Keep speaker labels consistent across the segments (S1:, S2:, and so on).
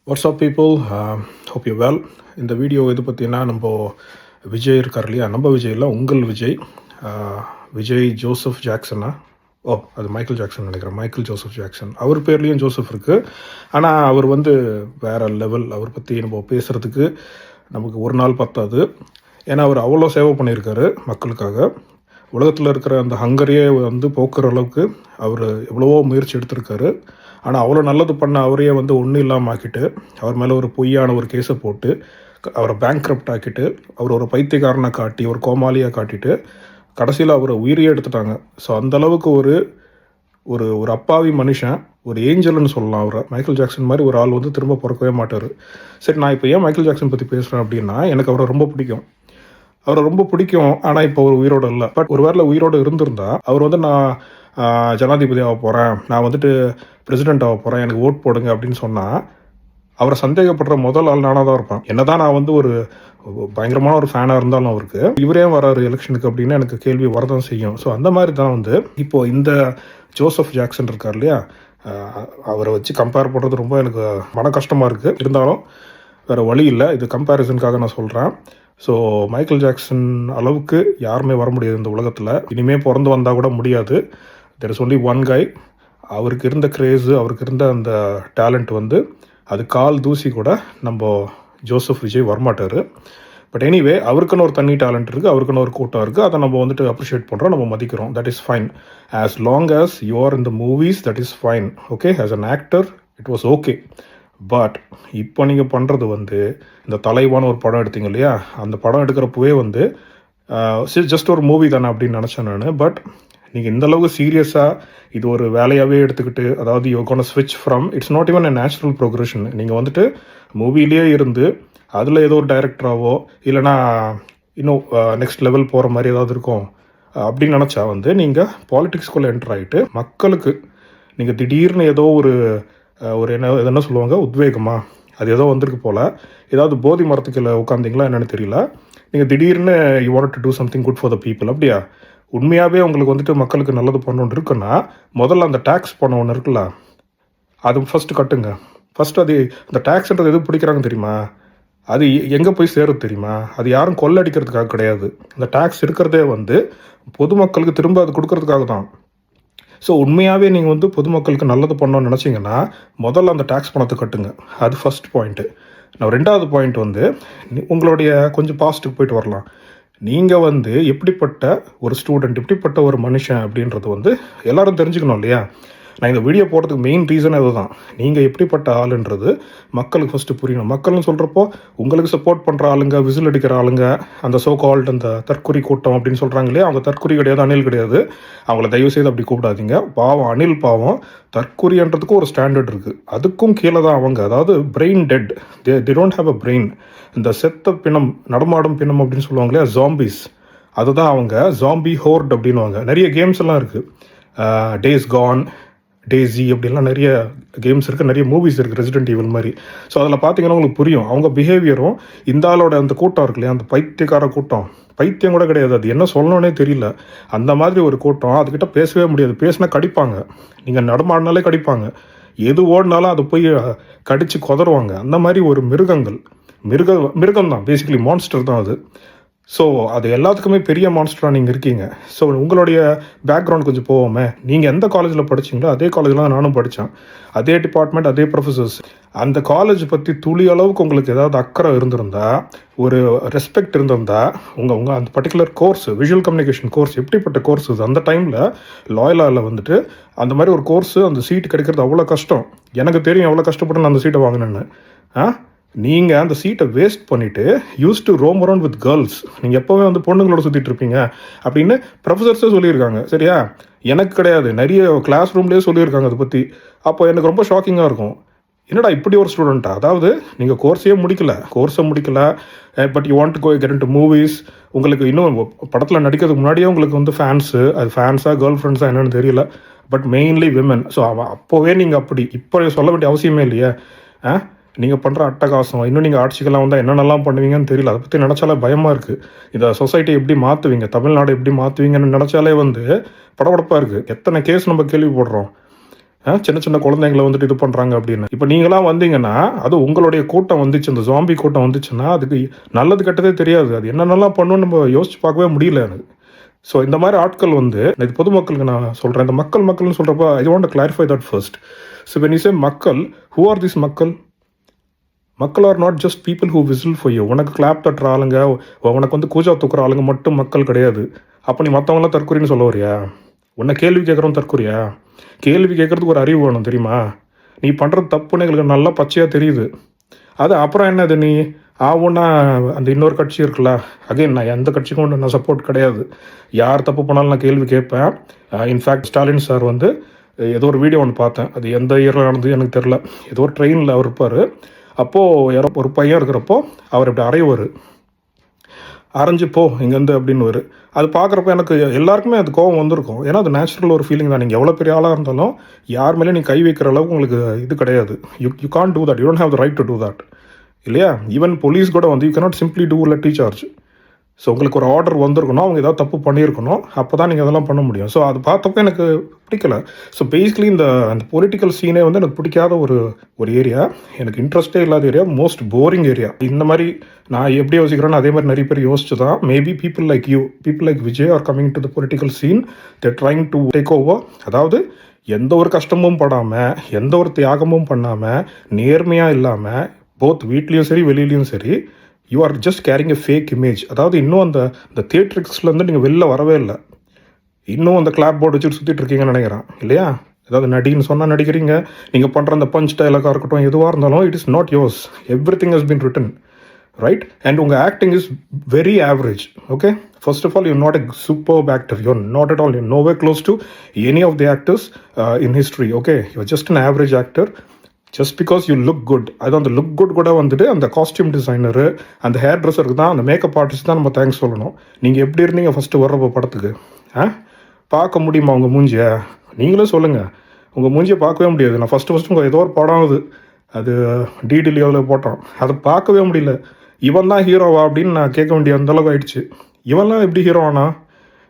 S1: What's up people, hope you well. இந்த video இது பற்றினா நம்ம விஜய் இருக்கார் இல்லையா, நம்ம விஜய் இல்லை, உங்கள் விஜய். விஜய் ஜோசப் ஜாக்சனா? அது மைக்கேல் ஜாக்சன் நினைக்கிறேன். மைக்கேல் ஜோசப் ஜாக்சன், அவர் பேர்லேயும் ஜோசப் இருக்குது. ஆனால் அவர் வேறு லெவல். அவர் பற்றி நம்ம பேசுகிறதுக்கு நமக்கு ஒரு நாள் பத்தாது. ஏன்னா அவர் அவ்வளோ சேவை பண்ணியிருக்காரு மக்களுக்காக. உலகத்தில் இருக்கிற அந்த ஹங்கரையே போக்குற அளவுக்கு அவர் எவ்வளவோ முயற்சி எடுத்திருக்காரு. ஆனால் அவ்வளோ நல்லது பண்ண அவரையே ஒன்றும் இல்லாமல் ஆக்கிட்டு, அவர் மேலே ஒரு பொய்யான ஒரு கேஸை போட்டு அவரை பேங்க்ரப்ட் ஆக்கிட்டு, அவர் ஒரு பைத்தியக்காரனை காட்டி, ஒரு கோமாளியாக காட்டிட்டு, கடைசியில் அவரை உயிரியே எடுத்துட்டாங்க. ஸோ அந்தளவுக்கு ஒரு ஒரு ஒரு அப்பாவி மனுஷன், ஒரு ஏஞ்சல்னு சொல்லலாம் அவரை. மைக்கேல் ஜாக்சன் மாதிரி ஒரு ஆள் திரும்ப பிறக்கவே மாட்டார். சரி, நான் இப்போ ஏன் மைக்கேல் ஜாக்சன் பற்றி பேசுகிறேன் அப்படின்னா, எனக்கு அவரை ரொம்ப பிடிக்கும். ஆனால் இப்போ அவர் உயிரோடு இல்லை. பட் ஒரு வேளை உயிரோடு இருந்திருந்தா அவர் நான் ஜனாதிபதி ஆக போகிறேன், நான் பிரசிடென்ட் ஆக போகிறேன், எனக்கு ஓட் போடுங்க அப்படின்னு சொன்னால், அவரை சந்தேகப்படுற முதல் ஆள் நானாக தான் இருப்பேன். என்ன தான் நான் ஒரு பயங்கரமான ஒரு ஃபேனாக இருந்தாலும் அவருக்கு, இவரே வராரு எலெக்ஷனுக்கு அப்படின்னு எனக்கு கேள்வி வரதான் செய்யும். ஸோ அந்த மாதிரி தான் இப்போது இந்த ஜோசப் ஜாக்சன் இருக்கார் இல்லையா, அவரை வச்சு கம்பேர் பண்ணுறது ரொம்ப எனக்கு மன கஷ்டமாக இருக்குது. இருந்தாலும் வேறு வழி இல்லை, இது கம்பேரிசனுக்காக நான் சொல்கிறேன். ஸோ மைக்கேல் ஜாக்சன் அளவுக்கு யாருமே வர முடியாது இந்த உலகத்தில். இனிமேல் பிறந்து வந்தால் கூட முடியாது. There is only one guy. அவருக்கு இருந்த கிரேஸு, அவருக்கு இருந்த அந்த டேலண்ட் அது கால் தூசி கூட நம்ம ஜோசப் விஜய் வரமாட்டார். பட் எனிவே, அவருக்குன்னு ஒரு தனி டேலண்ட் இருக்குது, அவருக்குன்னு ஒரு கூட்டம் இருக்குது. அதை நம்ம அப்ரிஷியேட் பண்ணுறோம், நம்ம மதிக்கிறோம். That is fine. As long as you are in the movies, that is fine. Okay, as an actor it was okay. But இப்போ நீங்கள் பண்ணுறது இந்த தலைவான ஒரு படம் எடுத்தீங்க இல்லையா, அந்த படம் எடுக்கிறப்பவே ஜஸ்ட் ஒரு மூவி தானே அப்படின்னு நினச்சேன் நான். பட் நீங்கள் இந்தளவுக்கு சீரியஸாக இது ஒரு வேலையாகவே எடுத்துக்கிட்டு, அதாவது யூ கோன் ஸ்விட்ச் from, it's not even a natural progression. நீங்கள் மூவிலேயே இருந்து அதில் ஏதோ ஒரு டைரக்டராகவோ இல்லைனா இன்னும் நெக்ஸ்ட் லெவல் போகிற மாதிரி ஏதாவது இருக்கும் அப்படின்னு நினச்சா நீங்கள் பாலிட்டிக்ஸ்குள்ளே என்டர் ஆகிட்டு மக்களுக்கு நீங்கள் திடீர்னு ஏதோ ஒரு என்ன சொல்லுவாங்க, உத்வேகமா அது ஏதோ வந்திருக்கு போல், ஏதாவது போதி மரத்துக்குள்ள உட்காந்திங்களா என்னென்னு தெரியல. நீங்கள் திடீர்னு you want to do something good for the people. அப்படியா? உண்மையாகவே உங்களுக்கு மக்களுக்கு நல்லது பண்ணணுன்னு இருக்குன்னா, முதல்ல அந்த டேக்ஸ் பண்ண ஒன்று இருக்குல்ல, அது ஃபஸ்ட்டு கட்டுங்க. ஃபஸ்ட்டு அது அந்த டேக்ஸ்ன்றது எது பிடிக்கிறாங்க தெரியுமா, அது எங்கே போய் சேருது தெரியுமா, அது யாரும் கொள்ளடிக்கிறதுக்காக கிடையாது. அந்த டேக்ஸ் இருக்கிறதே பொதுமக்களுக்கு திரும்ப அது கொடுக்கறதுக்காக தான். ஸோ உண்மையாகவே நீங்கள் பொதுமக்களுக்கு நல்லது பண்ணணும்னு நினச்சிங்கன்னா, முதல்ல அந்த டேக்ஸ் பணத்தை கட்டுங்க. அது ஃபஸ்ட் பாயிண்ட்டு. நான் ரெண்டாவது பாயிண்ட் உங்களுடைய கொஞ்சம் பாஸ்ட்டுக்கு போயிட்டு வரலாம். நீங்கள் எப்படிப்பட்ட ஒரு ஸ்டூடெண்ட், எப்படிப்பட்ட ஒரு மனுஷன் அப்படின்றது எல்லோரும் தெரிஞ்சுக்கணும் இல்லையா. நான் இந்த வீடியோ போடுறதுக்கு மெயின் ரீசன் அதுதான். நீங்கள் எப்படிப்பட்ட ஆளுன்றது மக்களுக்கு ஃபஸ்ட்டு புரியணும். மக்கள்னு சொல்கிறப்போ உங்களுக்கு சப்போர்ட் பண்ணுற ஆளுங்க, விசில் அடிக்கிற ஆளுங்க, அந்த சோ கால்டு அந்த தற்குறி கூட்டம் அப்படின்னு சொல்கிறாங்க இல்லையா, அவங்க தற்குறி கிடையாது, அணில் கிடையாது. அவங்கள தயவுசெய்து அப்படி கூப்பிடாதீங்க. பாவம், அணில் பாவம். தற்குறின்றதுக்கும் ஒரு ஸ்டாண்டர்ட் இருக்குது, அதுக்கும் கீழே தான் அவங்க. அதாவது brain dead, they don't have a brain. இந்த செத்த பிணம், நடமாடும் பிணம் அப்படின்னு சொல்லுவாங்க இல்லையா, ஜாம்பிஸ், அதுதான் அவங்க. ஜாம்பி ஹோர்ட் அப்படின்வாங்க. நிறைய கேம்ஸ் எல்லாம் இருக்குது. டேஸ் கான், டேஸி அப்படின்லாம் நிறைய கேம்ஸ் இருக்குது, நிறைய மூவிஸ் இருக்குது, ரெசிடென்ட் ஈவில் மாதிரி. ஸோ அதில் பார்த்தீங்கன்னா உங்களுக்கு புரியும் அவங்க பிஹேவியரும். இந்த ஆளோட அந்த கூட்டம் இருக்கு இல்லையா, அந்த பைத்தியக்கார கூட்டம், பைத்தியம் கூட கிடையாது, அது என்ன சொல்லணுன்னே தெரியல, அந்த மாதிரி ஒரு கூட்டம். அதுக்கிட்ட பேசவே முடியாது. பேசினா கடிப்பாங்க, நீங்கள் நடமாடினாலே கடிப்பாங்க, எது ஓடினாலும் அதை போய் கடித்து கொதருவாங்க. அந்த மாதிரி ஒரு மிருகம் தான், பேசிக்கலி மான்ஸ்டர் தான் அது. ஸோ அது எல்லாத்துக்குமே பெரிய மான்ஸ்டராக நீங்கள் இருக்கீங்க. ஸோ உங்களுடைய பேக்ரவுண்ட் கொஞ்சம் போவோமே. நீங்கள் எந்த காலேஜில் படிச்சிங்களோ அதே காலேஜில் தான் நானும் படித்தேன். அதே டிபார்ட்மெண்ட், அதே ப்ரொஃபஸர்ஸ். அந்த காலேஜ் பற்றி துளி அளவுக்கு உங்களுக்கு ஏதாவது அக்கறை இருந்திருந்தா, ஒரு ரெஸ்பெக்ட் இருந்திருந்தா, உங்கள் அந்த particular course, visual communication course, எப்படிப்பட்ட கோர்ஸ் அது அந்த டைமில் லாயலாவில் அந்த மாதிரி ஒரு கோர்ஸு, அந்த சீட்டு கிடைக்கிறது அவ்வளோ கஷ்டம். எனக்கு தெரியும் எவ்வளோ கஷ்டப்பட்டு நான் அந்த சீட்டை வாங்கினேன்னு. நீங்கள் அந்த சீட்டை வேஸ்ட் பண்ணிவிட்டு use to Rome around with girls, நீங்கள் எப்போவே பொண்ணுங்களோட சுற்றிட்டு இருப்பீங்க அப்படின்னு ப்ரொஃபஸர்ஸே சொல்லியிருக்காங்க. சரியா? எனக்கு கிடையாது, நிறைய கிளாஸ் ரூம்லேயே சொல்லியிருக்காங்க அதை பற்றி. அப்போ எனக்கு ரொம்ப ஷாக்கிங்காக இருக்கும். என்னடா இப்படி ஒரு ஸ்டூடெண்ட்டா? அதாவது நீங்கள் கோர்ஸை முடிக்கல, but you want to go get into movies. உங்களுக்கு இன்னும் படத்தில் நடிக்கிறதுக்கு முன்னாடியே உங்களுக்கு ஃபேன்ஸு, அது ஃபேன்ஸாக கேர்ள் ஃப்ரெண்ட்ஸாக என்னென்னு தெரியல, பட் மெயின்லி விமன். ஸோ அப்போவே நீங்கள் அப்படி இப்போ சொல்ல வேண்டிய அவசியமே இல்லையே. நீங்கள் பண்ணுற அட்டகாசம், இன்னும் நீங்கள் ஆட்சிக்கெல்லாம் என்னென்னலாம் பண்ணுவீங்கன்னு தெரியல. அதை பற்றி நினச்சாலே பயமாக இருக்குது. இந்த சொசைட்டி எப்படி மாற்றுவீங்க, தமிழ்நாடு எப்படி மாற்றுவீங்கன்னு நினச்சாலே படபடப்பாக இருக்குது. எத்தனை கேஸ் நம்ம கேள்விப்படுறோம். சின்ன சின்ன குழந்தைங்களை வந்துட்டு இது பண்ணுறாங்க அப்படின்னு. இப்போ நீங்களாம் வந்தீங்கன்னா அது உங்களுடைய கூட்டம் வந்துச்சு, இந்த ஜாம்பி கூட்டம் வந்துச்சுன்னா அதுக்கு நல்லது கெட்டதே தெரியாது. அது என்னென்னலாம் பண்ணணும்னு நம்ம யோசிச்சு பார்க்கவே முடியல எனக்கு. ஸோ இந்த மாதிரி ஆட்கள் வந்து இது பொதுமக்களுக்கு நான் சொல்கிறேன். இந்த மக்கள்னு சொல்கிறப்ப I want to clarify that first. So when you say மக்கள், ஹூ ஆர் திஸ் மக்கள்? மக்கள் are not just people who whistle for you. உனக்கு கிளாப் தட்டுற ஆளுங்க, உனக்கு வந்து கூஜா தூக்குற ஆளுங்க மட்டும் மக்கள் கிடையாது. அப்போ நீ மற்றவங்களாம் தற்கொலைன்னு சொல்ல வரியா? உன்னை கேள்வி கேட்குறோம் தற்கொலையா? கேள்வி கேட்குறதுக்கு ஒரு அறிவு வேணும் தெரியுமா? நீ பண்ணுறது தப்புன்னு எங்களுக்கு நல்லா பச்சையாக தெரியுது. அது அப்புறம் என்னது, நீ ஆகும்னா அந்த இன்னொரு கட்சி இருக்குல்ல, அகைன் நான் எந்த கட்சிக்கும் நான் சப்போர்ட் கிடையாது. யார் தப்பு பண்ணாலும் நான் கேள்வி கேட்பேன். இன்ஃபேக்ட் ஸ்டாலின் சார் வந்து ஏதோ ஒரு வீடியோ ஒன்று பார்த்தேன், அது எந்த இயரில் நடந்தது எனக்கு தெரில. ஏதோ ஒரு ட்ரெயினில் அவர் இருப்பார். அப்போது யாரோ ஒரு பையன் இருக்கிறப்போ அவர் இப்படி அறையுவார், அரைஞ்சு போ இங்கேருந்து அப்படின்னு. அது பார்க்குறப்ப எனக்கு எல்லாருக்குமே அது கோவம் வந்திருக்கும். ஏன்னா அது நேச்சுரல் ஒரு ஃபீலிங் தான். நீங்கள் எவ்வளோ பெரிய ஆளாக இருந்தாலும் யார் மேலேயும் நீ கை வைக்கிற அளவுக்கு உங்களுக்கு இது கிடையாது. You can't do that. You don't have the right to do that, இல்லையா? ஈவன் போலீஸ் கூட வந்து you cannot simply do lathi charge. So உங்களுக்கு ஒரு ஆர்டர் வந்திருக்கணும், அவங்க ஏதாவது தப்பு பண்ணியிருக்கணும், அப்போ தான் நீங்கள் அதெல்லாம் பண்ண முடியும். ஸோ அது பார்த்தப்போ எனக்கு பிடிக்கல. ஸோ பேசிக்கலி அந்த பொலிட்டிக்கல் சீனே வந்து எனக்கு பிடிக்காத ஒரு ஏரியா, எனக்கு இன்ட்ரெஸ்டே இல்லாத ஏரியா, மோஸ்ட் போரிங் ஏரியா. இந்த மாதிரி நான் எப்படி யோசிக்கிறேன்னு அதே மாதிரி நிறைய பேர் யோசிச்சு தான் maybe people like you, people like Vijay are coming to the political scene. They're trying to take over. அதாவது எந்த ஒரு கஷ்டமும் படாமல், எந்த ஒரு தியாகமும் பண்ணாமல், நேர்மையாக இல்லாமல், போத் வீட்லேயும் சரி வெளியிலையும் சரி, you are just carrying a fake image. அதாவது இன்னும் அந்த தியேட்ரிக்ஸ்லேருந்து நீங்கள் வெளில வரவே இல்லை. இன்னும் அந்த கிளாப் போர்டு வச்சுட்டு சுற்றிட்டு இருக்கீங்கன்னு நினைக்கிறேன், இல்லையா? ஏதாவது நடின்னு சொன்னால் நடிக்கிறீங்க. நீங்கள் பண்ணுற அந்த பஞ்ச் டைலாக இருக்கட்டும், எதுவாக இருந்தாலும் it is not yours. Every thing has been written, right? And உங்கள் acting is very average. Okay, first of all you not a super actor. You not at all. You no way close to any of the actors in history. Okay, you are just an average actor. Just because you look good. அது அந்த look good கூட வந்துட்டு அந்த costume designer, அந்த hair ட்ரெஸ்ஸருக்கு தான், அந்த makeup artist தான் நம்ம தேங்க்ஸ் சொல்லணும். நீங்கள் எப்படி இருந்தீங்க ஃபஸ்ட்டு வர்றப்போ படத்துக்கு? பார்க்க முடியுமா உங்கள் மூஞ்சியை? நீங்களே சொல்லுங்கள். உங்கள் மூஞ்சியை பார்க்கவே முடியாது. நான் ஃபஸ்ட்டு உங்கள் ஏதோ ஒரு படம் அது டிடிலியோவில் போட்டோம், அதை பார்க்கவே முடியல. இவன் தான் ஹீரோவா அப்படின்னு நான் கேட்க வேண்டிய அந்தளவுக்கு ஆயிடுச்சு. இவன்லாம் எப்படி ஹீரோ ஆனா?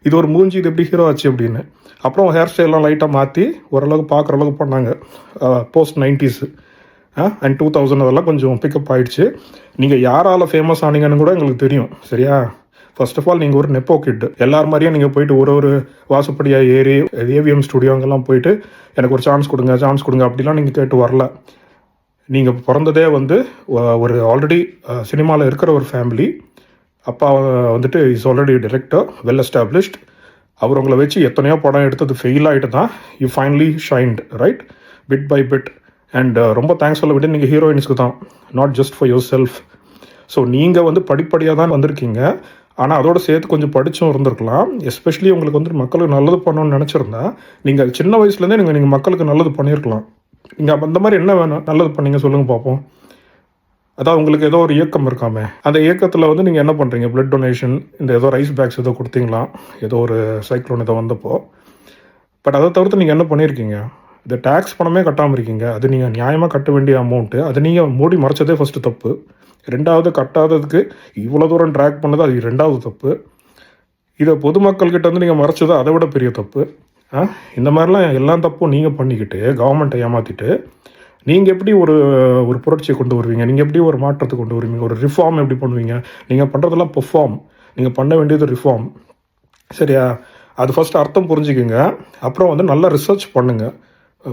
S1: இது ஒரு மூஞ்சி, இது எப்படி ஹீரோ ஆச்சு அப்படின்னு. அப்புறம் ஹேர் ஸ்டைல்லாம் லைட்டாக மாற்றி ஓரளவுக்கு பார்க்குற அளவுக்கு பண்ணாங்க போஸ்ட் 90s அண்ட் 2000. அதெல்லாம் கொஞ்சம் பிக்கப் ஆகிடுச்சு. நீங்கள் யாரால் ஃபேமஸ் ஆனீங்கன்னு கூட எங்களுக்கு தெரியும், சரியா? ஃபர்ஸ்ட் ஆஃப் ஆல் நீங்கள் ஒரு நெப்போ கிட். எல்லார் மாதிரியும் நீங்கள் போயிட்டு ஒரு வாசப்படியாக ஏறி ஏவிஎம் ஸ்டுடியோ அங்கெல்லாம் போயிட்டு எனக்கு ஒரு சான்ஸ் கொடுங்க அப்படிலாம் நீங்கள் கேட்டு வரல. நீங்கள் பிறந்ததே வந்து ஒரு ஆல்ரெடி சினிமாவில் இருக்கிற ஒரு ஃபேமிலி. அப்பா வந்துட்டு is already director, well established. அவர் உங்களை வச்சு எத்தனையோ படம் எடுத்தது ஃபெயில் ஆகிட்டு தான் you finally shined, right? Bit by bit. And ரொம்ப தேங்க்ஸ் சொல்ல விட்டு நீங்கள் ஹீரோயின்ஸ்க்கு தான், not just for yourself. So நீங்கள் வந்து படிப்படியாக தான் வந்திருக்கீங்க. ஆனால் அதோட சேர்த்து கொஞ்சம் படித்தும் இருந்திருக்கலாம். எஸ்பெஷலி உங்களுக்கு வந்து மக்களுக்கு நல்லது பண்ணணும்னு நினச்சிருந்தா நீங்கள் சின்ன வயசுலேருந்தே நீங்கள் மக்களுக்கு நல்லது பண்ணியிருக்கலாம். நீங்கள் அந்த மாதிரி என்ன வேணும் நல்லது பண்ணீங்க சொல்லுங்கள் பார்ப்போம். அதான் உங்களுக்கு ஏதோ ஒரு இயக்கம் இருக்காமே, அந்த இயக்கத்தில் வந்து நீங்கள் என்ன பண்ணுறீங்க? பிளட் டொனேஷன், இந்த ஏதோ ரைஸ் பேக்ஸ் ஏதோ கொடுத்தீங்களா ஏதோ ஒரு சைக்ளோன் ஏதோ வந்தப்போ. பட் அதை தவிர்த்து நீங்கள் என்ன பண்ணியிருக்கீங்க? இந்த டேக்ஸ் பணமே கட்டாமல் இருக்கீங்க. அது நீங்கள் நியாயமாக கட்ட வேண்டிய அமௌண்ட்டு, அது நீங்கள் மூடி மறைச்சதே ஃபஸ்ட்டு தப்பு. ரெண்டாவது, கட்டாததுக்கு இவ்வளோ தூரம் ட்ராக் பண்ணது அது ரெண்டாவது தப்பு. இதை பொதுமக்கள்கிட்ட வந்து நீங்கள் மறைச்சது அதை விட பெரிய தப்பு. இந்த மாதிரிலாம் எல்லா தப்பும் நீங்கள் பண்ணிக்கிட்டு கவர்மெண்ட்டை ஏமாற்றிட்டு நீங்கள் எப்படி ஒரு புரட்சியை கொண்டு வருவீங்க? நீங்கள் எப்படி ஒரு மாற்றத்தை கொண்டு வருவீங்க? ஒரு ரிஃபார்ம் எப்படி பண்ணுவீங்க? நீங்கள் பண்ணுறதெல்லாம் பெர்ஃபார்ம், நீங்கள் பண்ண வேண்டியது ரிஃபார்ம், சரியா? அது ஃபஸ்ட்டு அர்த்தம் புரிஞ்சுக்குங்க. அப்புறம் வந்து நல்லா ரிசர்ச் பண்ணுங்கள்.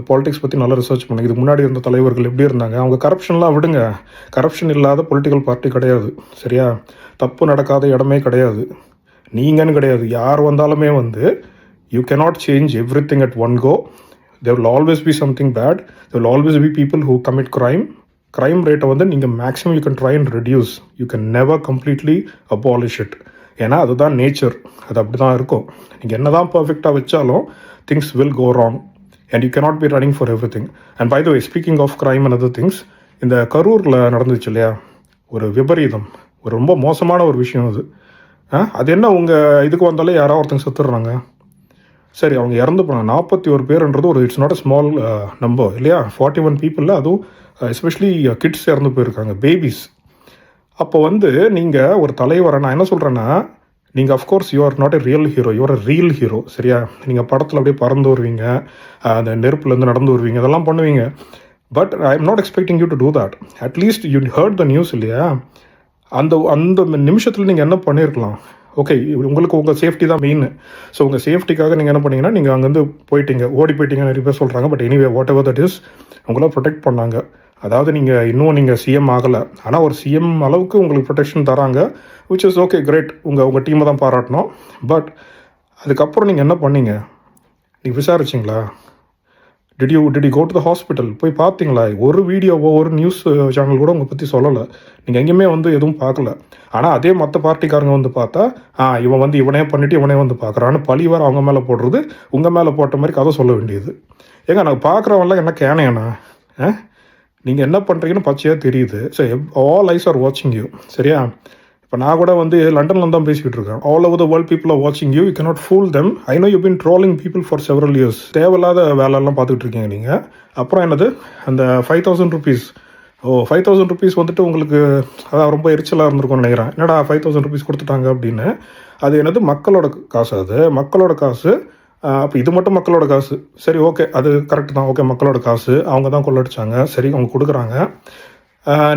S1: பாலிடிக்ஸ் பற்றி நல்லா ரிசர்ச் பண்ணுங்கள். இதுக்கு முன்னாடி இருந்த தலைவர்கள் எப்படி இருந்தாங்க, அவங்க கரப்ஷன்லாம் விடுங்க. கரப்ஷன் இல்லாத பொலிட்டிக்கல் பார்ட்டி கிடையாது, சரியா? தப்பு நடக்காத இடமே கிடையாது. நீங்கன்னு கிடையாது, யார் வந்தாலுமே வந்து you cannot change everything at one go. there will always be something bad. there will always be people who commit crime rate வந்து நீங்கள் maximum you can try and reduce. you can never completely abolish it. ஏன்னா அதுதான் nature, அது அப்படி தான் இருக்கும். நீங்கள் என்ன தான் பர்ஃபெக்டாக வச்சாலும் things will go wrong and you cannot be running for everything. and by the way, speaking of crime and other things, இந்த கரூரில் நடந்துச்சு இல்லையா ஒரு விபரீதம், ஒரு ரொம்ப மோசமான ஒரு விஷயம் அது. அது என்ன, உங்கள் இதுக்கு வந்தாலே யாராவது ஒருத்தங்க செத்துடுறாங்க. சரி, அவங்க இறந்து போனாங்க 41 பேருன்றது ஒரு it's not a small number இல்லையா? 41 பீப்புளில் அதுவும் எஸ்பெஷலி கிட்ஸ் இறந்து போயிருக்காங்க, பேபிஸ். அப்போ வந்து நீங்கள் ஒரு தலைவரை, நான் என்ன சொல்கிறேன்னா, நீங்கள் of course you are not a real hero, you are a real hero. சரியா? நீங்கள் படத்தில் அப்படியே பறந்து வருவீங்க, அந்த நெருப்புலேருந்து நடந்து வருவீங்க, இதெல்லாம் பண்ணுவீங்க. But I am not expecting you to do that. At least you heard the news இல்லையா? அந்த அந்த நிமிஷத்தில் நீங்கள் என்ன பண்ணியிருக்கலாம்? ஓகே, உங்களுக்கு உங்கள் சேஃப்டி தான் மெயின். ஸோ உங்கள் சேஃப்டிக்காக நீங்கள் என்ன பண்ணீங்கன்னா, நீங்கள் அங்கேருந்து போயிட்டீங்க, ஓடி போயிட்டீங்க நிறைய பேர் சொல்கிறாங்க. But anyway what ever that is, உங்களால் ப்ரொடெக்ட் பண்ணாங்க. அதாவது நீங்கள் சிஎம் ஆகலை, ஆனால் ஒரு சிஎம் அளவுக்கு உங்களுக்கு ப்ரொடெக்ஷன் தராங்க, விச் இஸ் ஓகே, கிரேட். உங்கள் டீமை தான் பாராட்டணும். பட் அதுக்கப்புறம் நீங்கள் என்ன பண்ணீங்க? நீங்கள் விசாரிச்சிங்களா? Did you go to the hospital? போய் பார்த்தீங்களா? ஒரு வீடியோவோ ஒரு நியூஸ் சேனல் கூட உங்களை பற்றி சொல்லலை. நீங்கள் எங்கேயுமே எதுவும் பார்க்கல. ஆனால் அதே மற்ற பார்ட்டிக்காரங்க பார்த்தா, இவன் இவனே பண்ணிவிட்டு இவனே பார்க்குறான்னு பழி வர அவங்க மேலே போடுறது, உங்கள் மேலே போட்ட மாதிரி கதை சொல்ல வேண்டியது. ஏங்க, நான் பார்க்குறவன்லாம் என்ன கேனையாண்ணா? நீங்கள் என்ன பண்ணுறீங்கன்னு பச்சையாக தெரியுது. ஸோ ஆல் ஐஸ் ஆர் வாட்சிங் யூ. சரியா? இப்போ நான் கூட லண்டனில் தான் பேசிக்கிட்டு இருக்கேன். All over the world people are வாட்சிங் you. You cannot fool them. I know you been trolling people for several years. தேவையில்லாத வேலையெல்லாம் பார்த்துக்கிட்டு இருக்கீங்க நீங்கள். அப்புறம் என்னது, அந்த 5,000 rupees. 5,000 rupees உங்களுக்கு அதான் ரொம்ப எரிச்சலாக இருந்திருக்கும்னு நினைக்கிறேன். என்னடா 5,000 rupees கொடுத்துட்டாங்க அப்படின்னு. அது என்னது, மக்களோட காசு. அது மக்களோட காசு. அப்போ இது மட்டும் மக்களோட காசு. சரி, ஓகே, அது கரெக்டு தான். ஓகே, மக்களோட காசு, அவங்க தான் கொள்ளடிச்சாங்க. சரி, அவங்க கொடுக்குறாங்க.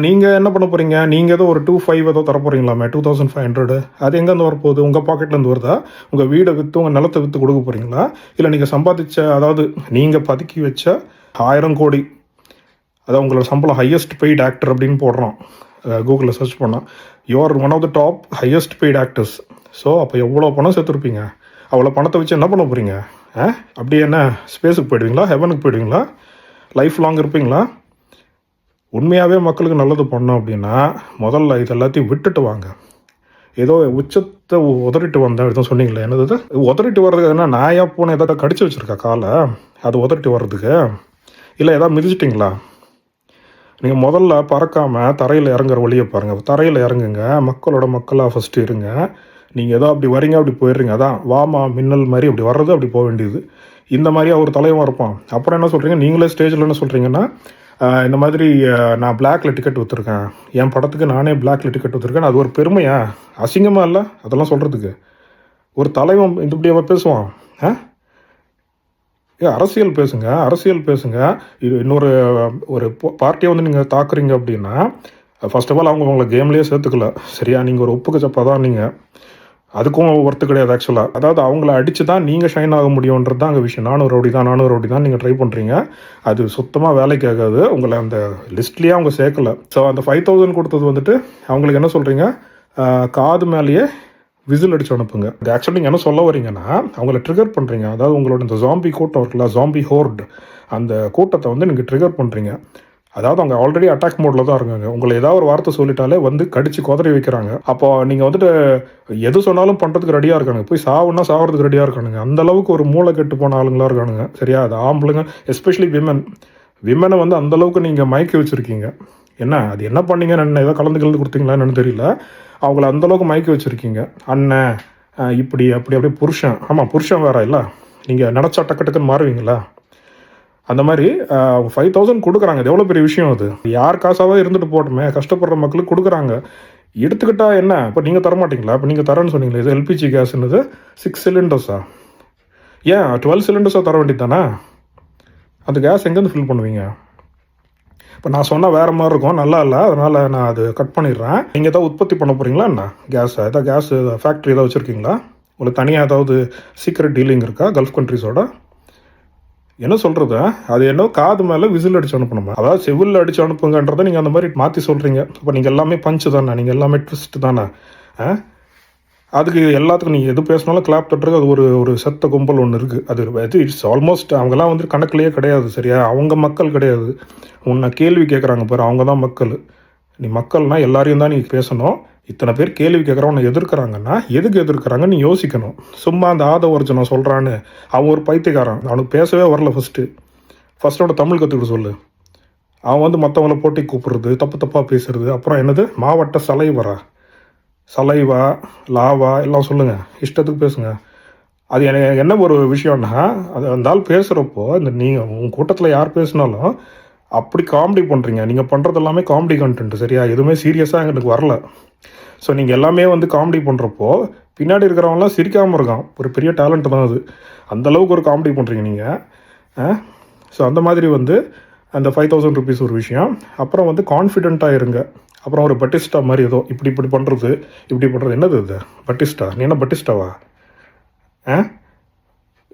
S1: நீங்கள் என்ன பண்ண போகிறீங்க? நீங்கள் ஏதோ ஒரு 2,500 ஏதோ தர போகிறீங்களாமே, 2,500. அது எங்கேருந்து வரப்போகுது? உங்கள் பாக்கெட்லேருந்து வருதா? உங்கள் வீடை விற்று, உங்கள் நிலத்தை விற்று கொடுக்க போகிறீங்களா? இல்லை நீங்கள் சம்பாதிச்ச, அதாவது நீங்கள் பதுக்கி வச்ச 1000 கோடி, அதாவது உங்களோட சம்பளம் ஹையஸ்ட் பெய்டு ஆக்டர் அப்படின்னு போடுறோம் கூகுளில் சர்ச் பண்ணால். You are one of the top highest paid actors. So அப்போ எவ்வளோ பணம் சேர்த்துருப்பீங்க? அவ்வளோ பணத்தை வச்சு என்ன பண்ண போகிறீங்க? அப்படி என்ன ஸ்பேஸுக்கு போயிடுவீங்களா? ஹெவனுக்கு போயிடுவீங்களா? லைஃப் லாங் இருப்பீங்களா? உண்மையாகவே மக்களுக்கு நல்லது பண்ணோம் அப்படின்னா முதல்ல இது எல்லாத்தையும் விட்டுட்டு வாங்க. ஏதோ உச்சத்தை உதறிட்டு வந்தேன் எதுவும் சொன்னீங்களே, என்னது உதறிட்டு வர்றதுக்கு? என்ன நாயா போன எதாவது கடிச்சு வச்சுருக்கா காலை? அது உதறிட்டு வர்றதுக்கு? இல்லை எதாவது மிதிச்சிட்டிங்களா? நீங்கள் முதல்ல பறக்காமல் தரையில் இறங்குற வழியை பாருங்கள். தரையில் இறங்குங்க, மக்களோட மக்களாக ஃபஸ்ட்டு இருங்க. நீங்கள் ஏதோ அப்படி வரீங்க, அப்படி போயிடுறீங்க. அதான் வாமா மின்னல் மாதிரி அப்படி வர்றது, அப்படி போக வேண்டியது. இந்த மாதிரி அவர் தலைவன் இருப்பான். அப்புறம் என்ன சொல்கிறீங்க? நீங்களே ஸ்டேஜில் என்ன சொல்கிறீங்கன்னா, இந்த மாதிரி நான் பிளாக்ல டிக்கெட் விற்றுருக்கேன், என் படத்துக்கு நானே பிளாக்ல டிக்கெட் விற்றுருக்கேன். அது ஒரு பெருமையா? அசிங்கமாக இல்லை அதெல்லாம் சொல்கிறதுக்கு? ஒரு தலைவன் இப்படி அவன் பேசுவான்? அரசியல் பேசுங்க, அரசியல் பேசுங்க. இது இன்னொரு ஒரு பார்ட்டியை நீங்கள் தாக்குறீங்க அப்படின்னா, ஃபர்ஸ்ட் ஆஃப் ஆல் அவங்க உங்களை கேம்லேயே சேர்த்துக்கல. சரியா? நீங்கள் ஒரு உப்புக்கு சப்பா தான். நீங்கள் அதுக்கும் ஒர்த்து கிடையாது ஆக்சுவலாக. அதாவது அவங்கள அடித்து தான் நீங்கள் ஷைன் ஆக முடியுன்றது தான் அங்கே விஷயம். 400 ரவுடி தான் நீங்கள் ட்ரை பண்ணுறீங்க. அது சுத்தமாக வேலைக்கு ஆகாது. உங்களை அந்த லிஸ்ட்லேயே அவங்க சேர்க்கலை. ஸோ அந்த 5,000 கொடுத்தது அவங்களுக்கு என்ன சொல்கிறீங்க? காது மேலேயே விசில் அடிச்சு அனுப்புங்க. அது ஆக்சுவலி நீங்கள் என்ன சொல்ல வரீங்கன்னா, அவங்கள ட்ரிகர் பண்ணுறீங்க. அதாவது உங்களோட இந்த ஜாம்பி கூட்டம் இருக்குல்ல, ஜாம்பி ஹோர்டு, அந்த கூட்டத்தை நீங்கள் ட்ரிகர் பண்ணுறீங்க. அதாவது அவங்க ஆல்ரெடி அட்டாக் மோடில் தான் இருக்காங்க. உங்களை ஏதாவது ஒரு வார்த்தை சொல்லிட்டாலே கடிச்சு குதறி வைக்கிறாங்க. அப்போ நீங்கள் எது சொன்னாலும் பண்ணுறதுக்கு ரெடியாக இருக்காங்க. போய் சாவுன்னா சாகிறதுக்கு ரெடியாக இருக்கானுங்க. அந்தளவுக்கு ஒரு மூளை கெட்டு போன ஆளுங்களாக இருக்கானுங்க. சரியா? அது ஆம்பளைங்க, எஸ்பெஷலி விமனை அளவுக்கு நீங்கள் மயக்கி வச்சுருக்கீங்க. அது என்ன பண்ணீங்கன்னு, ஏதோ கலந்து கொடுத்தீங்களான்னு தெரியல. அவங்கள அந்தளவுக்கு மயக்கி வச்சுருக்கீங்க. அண்ணன் இப்படி அப்படியே புருஷன். ஆமாம், புருஷன் வேற இல்லை. நீங்கள் நினச்சா டக்குன்னு மாறுவீங்களா? அந்த மாதிரி 5,000 கொடுக்குறாங்க. அது எவ்வளோ பெரிய விஷயம்? அது யார் காசாவே இருந்துட்டு போட்டுமே, கஷ்டப்படுற மக்களுக்கு கொடுக்குறாங்க. எடுத்துக்கிட்டா என்ன? இப்போ நீங்கள் தரமாட்டிங்களா? இப்போ நீங்கள் தரேன்னு சொன்னீங்களே, இது எல்பிஜி கேஸ்ன்னுது 6 சிலிண்டர்ஸா? ஏன் 12 சிலிண்டர்ஸாக தர வேண்டியது தானே? அந்த கேஸ் எங்கேருந்து ஃபில் பண்ணுவீங்க? இப்போ நான் சொன்னால் வேறு மாதிரி இருக்கும், நல்லா இல்லை. அதனால் நான் அது கட் பண்ணிடுறேன். நீங்கள் ஏதாவது உற்பத்தி பண்ண போகிறீங்களா என்ன? ஏதாவது கேஸ் ஃபேக்ட்ரி ஏதாவது வச்சுருக்கீங்களா? உங்களுக்கு தனியாக ஏதாவது சீக்ரெட் டீலிங் இருக்கா கல்ஃப் கண்ட்ரிஸோட? என்ன சொல்கிறது? அது என்ன காது மேலே விசில் அடிச்சு அனுப்பணுமா? அதாவது செவிலில் அடிச்சு அனுப்புங்கன்றதை நீங்கள் அந்த மாதிரி மாற்றி சொல்கிறீங்க. இப்போ நீங்கள் எல்லாமே பஞ்சு தானே, நீங்கள் எல்லாமே ட்விஸ்ட் தானே. அதுக்கு எல்லாத்துக்கும் நீங்கள் எது பேசினாலும் கிளாப் தட்டுறது, அது ஒரு செத்த கும்பல் ஒன்று இருக்குது. அது இட்ஸ் ஆல்மோஸ்ட் அவங்கெல்லாம் கணக்குலேயே கிடையாது. சரியா? அவங்க மக்கள் கிடையாது. உன்னை கேள்வி கேட்குறாங்க பாரு, அவங்க தான் மக்கள். நீ மக்கள்னால் எல்லாரையும் தான் நீ பேசணும். இத்தனை பேர் கேள்வி கேட்குறவனை எதிர்க்கிறாங்கன்னா எதுக்கு எதிர்க்கிறாங்கன்னு நீ யோசிக்கணும். சும்மா அந்த ஆதவர்ஜனை சொல்கிறான்னு அவன் ஒரு பைத்தியக்காரன். அவனுக்கு பேசவே வரல. ஃபஸ்ட்டோட தமிழ் கற்றுக்கிட்டு சொல்லு. அவன் மற்றவங்கள போட்டி கூப்பிட்றது, தப்பாக பேசுறது. அப்புறம் என்னது மாவட்ட சலைவா லாவா எல்லாம் சொல்லுங்கள், இஷ்டத்துக்கு பேசுங்க. அது எனக்கு என்ன ஒரு விஷயம்னா, அது அந்த ஆள் பேசுகிறப்போ நீங்கள் உங்கள் கூட்டத்தில் யார் பேசினாலும் அப்படி காமெடி பண்ணுறீங்க. நீங்கள் பண்ணுறது எல்லாமே காமெடி கண்டென்ட். சரியா? எதுவுமே சீரியஸாக எனக்கு வரல. ஸோ நீங்கள் எல்லாமே காமெடி பண்ணுறப்போ பின்னாடி இருக்கிறவங்களாம் சிரிக்காமல் இருக்கான். ஒரு பெரிய டேலண்ட் தான் அது. அந்தளவுக்கு ஒரு காமெடி பண்ணுறீங்க நீங்கள். ஸோ அந்த மாதிரி வந்து அந்த 5000 ருபீஸ் ஒரு விஷயம். அப்புறம் வந்து கான்ஃபிடென்ட்டாக இருங்க. அப்புறம் ஒரு பட்டிஸ்டா மாதிரி ஏதோ இப்படி பண்ணுறது என்னது இது பட்டிஸ்டா? நீ என்ன பட்டிஸ்டாவா?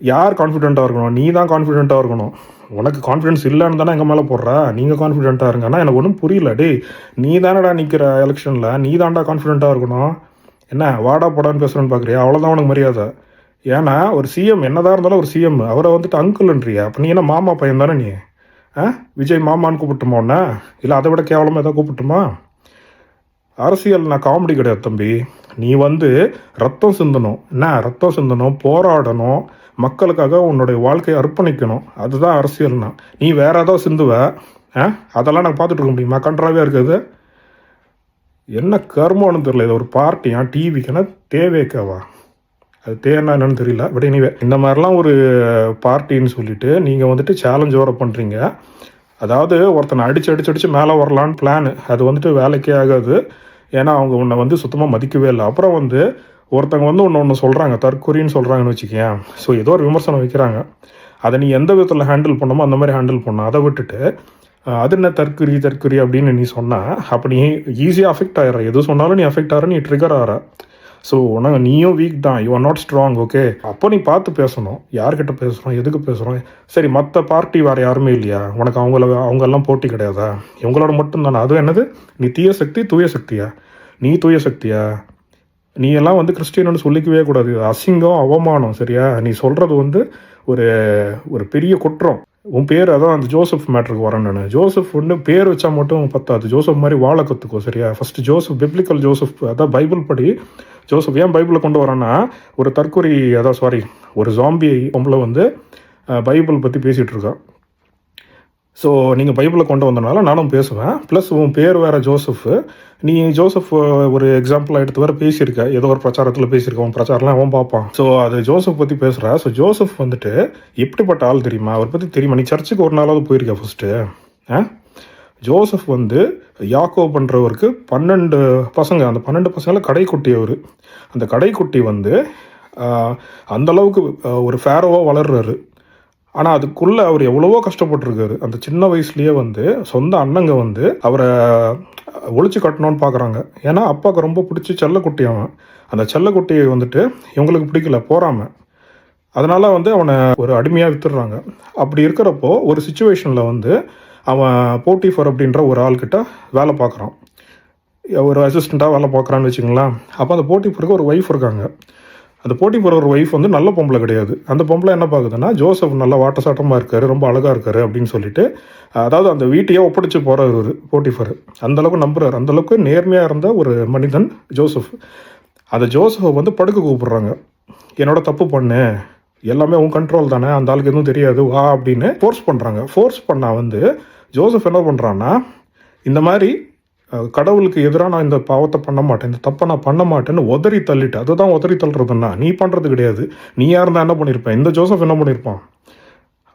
S1: யார் கான்ஃபிடென்ட்டாக இருக்கணும்? நீ தான் கான்ஃபிடென்ட்டாக இருக்கணும். உனக்கு கான்ஃபிடென்ஸ் இல்லைன்னு தானே எங்கள் மேலே போடுறா. நீங்கள் கான்ஃபிடென்ட்டாக இருங்க. ஆனால் எனக்கு ஒன்றும் புரியல. டேய், நீ தானடா நிற்கிற எலெக்ஷனில், நீ தான்டா கான்ஃபிடென்ட்டாக இருக்கணும். என்ன வாடா போடான்னு பேசுகிறேன்னு பார்க்குறியா? அவ்வளோதான் உனக்கு மரியாதை. ஏன்னா ஒரு சிஎம் என்னதான் இருந்தாலும் ஒரு சிஎம், அவரை வந்துட்டு அங்கிள்ன்றியா? அப்போ நீ என்ன மாமா பையன் தானே நீ? விஜய் மாமான்னு கூப்பிட்டுமா உன்ன? இல்லை அதை விட கேவலமாக எதாவது கூப்பிட்டுமா? அரசியல் நான் காமெடி கிடையாது தம்பி. நீ வந்து ரத்தம் சிந்தணும். ரத்தம் சிந்தணும், போராடணும், மக்களுக்காக உன்னுடைய வாழ்க்கையை அர்ப்பணிக்கணும். அதுதான் அரசியல்னா. நீ வேற ஏதாவது சிந்துவ, அதெல்லாம் நான் பார்த்துட்டு இருக்க முடியுமா? கன்றாவே இருக்குது. என்ன கர்மம்னு தெரியல. இது ஒரு பார்ட்டியா? டிவிக்குன்னா தேவைக்காவா? அது தேவைன்னா என்னன்னு தெரியல. பட் எனிவே, இந்த மாதிரிலாம் ஒரு பார்ட்டின்னு சொல்லிட்டு நீங்கள் வந்துட்டு சேலஞ்ச் ஓர பண்ணுறீங்க. அதாவது ஒருத்தனை அடிச்சு மேலே வரலான்னு பிளான். அது வந்துட்டு வேலைக்கே ஆகாது. ஏன்னா அவங்க உன்னை வந்து சுத்தமாக மதிக்கவே இல்லை. அப்புறம் வந்து ஒருத்தங்க வந்து ஒன்று சொல்கிறாங்க, தற்கொறின்னு சொல்கிறாங்கன்னு வச்சுக்கேன். ஸோ ஏதோ ஒரு விமர்சனம் வைக்கிறாங்க. அதை நீ எந்த விதத்தில் ஹேண்டில் பண்ணணுமோ அந்த மாதிரி ஹேண்டில் பண்ணணும். அதை விட்டுட்டு அது என்ன தற்கொரி அப்படின்னு நீ சொன்னால் அப்போ நீ ஈஸியாக அஃபெக்ட் ஆகிற. எது சொன்னாலும் நீ அஃபெக்ட் ஆகிற, நீ ட்ரிகர் ஆகிற. ஸோ உனக்கு நீயும் வீக் தான். You are not strong. Okay, அப்போ நீ பார்த்து பேசணும். யார்கிட்ட பேசுகிறோம், எதுக்கு பேசுகிறோம்? சரி, மற்ற பார்ட்டி வேறு யாருமே இல்லையா உனக்கு? அவங்கெல்லாம் போட்டி கிடையாதா? இவங்களோட மட்டும் தானே? அதுவும் என்னது, நீ தீய சக்தி தூய சக்தியா? நீ தூய சக்தியா? நீ எல்லாம் வந்து கிறிஸ்டியன்னு சொல்லிக்கவே கூடாது. அசிங்கம், அவமானம். சரியா? நீ சொல்கிறது வந்து ஒரு ஒரு பெரிய குற்றம். உன் பேர் அதான் அந்த ஜோசப் மேட்ருக்கு வரேன் நான். ஜோசப் ஒன்று பேர் வச்சா மட்டும் பத்தாது. ஜோசப் மாதிரி வாழ கற்றுக்கோ. சரியா? ஃபஸ்ட்டு ஜோசப், பிப்ளிக்கல் ஜோசப், அதான் பைபிள் படி ஜோசப். ஏன் பைபிளை கொண்டு வரேன்னா, ஒரு தற்கொலை, ஒரு ஜாம்பி பொம்பளை வந்து பைபிள் பற்றி பேசிகிட்டு இருக்கான். ஸோ நீங்கள் பைபிளை கொண்டு வந்தனால நானும் பேசுவேன். ப்ளஸ் உன் பேர் வேறு ஜோசப். நீ ஜோசப் ஒரு எக்ஸாம்பிளாக எடுத்து வேறு பேசியிருக்க. ஏதோ ஒரு பிரச்சாரத்தில் பேசியிருக்க. உன் பிரச்சாரம்லாம் அவன் பார்ப்பான். ஸோ அது ஜோசப் பற்றி பேசுகிற. ஸோ ஜோசப் வந்துட்டு எப்படிப்பட்ட ஆள் தெரியுமா? அவரை பற்றி தெரியுமா? நீ சர்ச்சுக்கு ஒரு நாளாவது போயிருக்க ஃபஸ்ட்டு? ஜோசப் வந்து யாக்கோ பண்ணுறவருக்கு 12 பசங்க. அந்த 12 பசங்களை கடைக்குட்டி. அவர் அந்த கடைக்குட்டி வந்து அந்தளவுக்கு ஒரு ஃபேரோவாக வளர்றாரு. ஆனால் அதுக்குள்ளே அவர் எவ்வளவோ கஷ்டப்பட்டுருக்காரு. அந்த சின்ன வயசுலேயே வந்து சொந்த அண்ணங்க வந்து அவரை ஒழிச்சு கட்டணும்னு பார்க்குறாங்க. ஏன்னா அப்பாவுக்கு ரொம்ப பிடிச்சி செல்லக்குட்டி அவன். அந்த செல்லக்குட்டியை வந்துட்டு இவங்களுக்கு பிடிக்கல, போறாம. அதனால் வந்து அவனை ஒரு அடிமையாக வித்துடுறாங்க. அப்படி இருக்கிறப்போ ஒரு சுச்சுவேஷனில் வந்து அவன் போட்டிஃபர் அப்படின்ற ஒரு ஆள்கிட்ட வேலை பார்க்குறான். ஒரு அசிஸ்டண்ட்டாக வேலை பார்க்குறான்னு வச்சுங்களேன். அப்போ அந்த போட்டிஃபருக்கு ஒரு ஒய்ஃப் இருக்காங்க. அந்த போட்டிஃபர் ஒரு ஒய்ஃப் வந்து நல்ல பொம்பளை கிடையாது. அந்த பொம்பளை என்ன பார்க்குதுன்னா, ஜோசப் நல்லா வாட்டசாட்டமாக இருக்காரு, ரொம்ப அழகாக இருக்காரு அப்படின்னு சொல்லிட்டு, அதாவது அந்த வீட்டையே ஒப்படைச்சு போகிறார் ஒரு போட்டிஃபர். அந்தளவுக்கு நம்புறாரு. அந்தளவுக்கு நேர்மையாக இருந்த ஒரு மனிதன் ஜோசப். அந்த ஜோசஃபை வந்து படுக்க கூப்பிட்றாங்க. என்னோட தப்பு பண்ணு, எல்லாமே உன் கண்ட்ரோல் தானே, அந்த ஆளுக்கு எதுவும் தெரியாது, வா அப்படின்னு ஃபோர்ஸ் பண்ணுறாங்க. ஃபோர்ஸ் பண்ணால் வந்து ஜோசப் என்ன பண்ணுறான்னா, இந்த மாதிரி கடவுளுக்கு எதிராக நான் இந்த பாவத்தை பண்ண மாட்டேன், இந்த தப்பை நான் பண்ண மாட்டேன்னு உதறி தள்ளிட்டு. அதுதான் உதறி தள்ளுறதுன்னா, நீ பண்ணுறது கிடையாது. நீ யார் இருந்தால் என்ன பண்ணியிருப்பேன்? இந்த ஜோசப் என்ன பண்ணியிருப்பான்?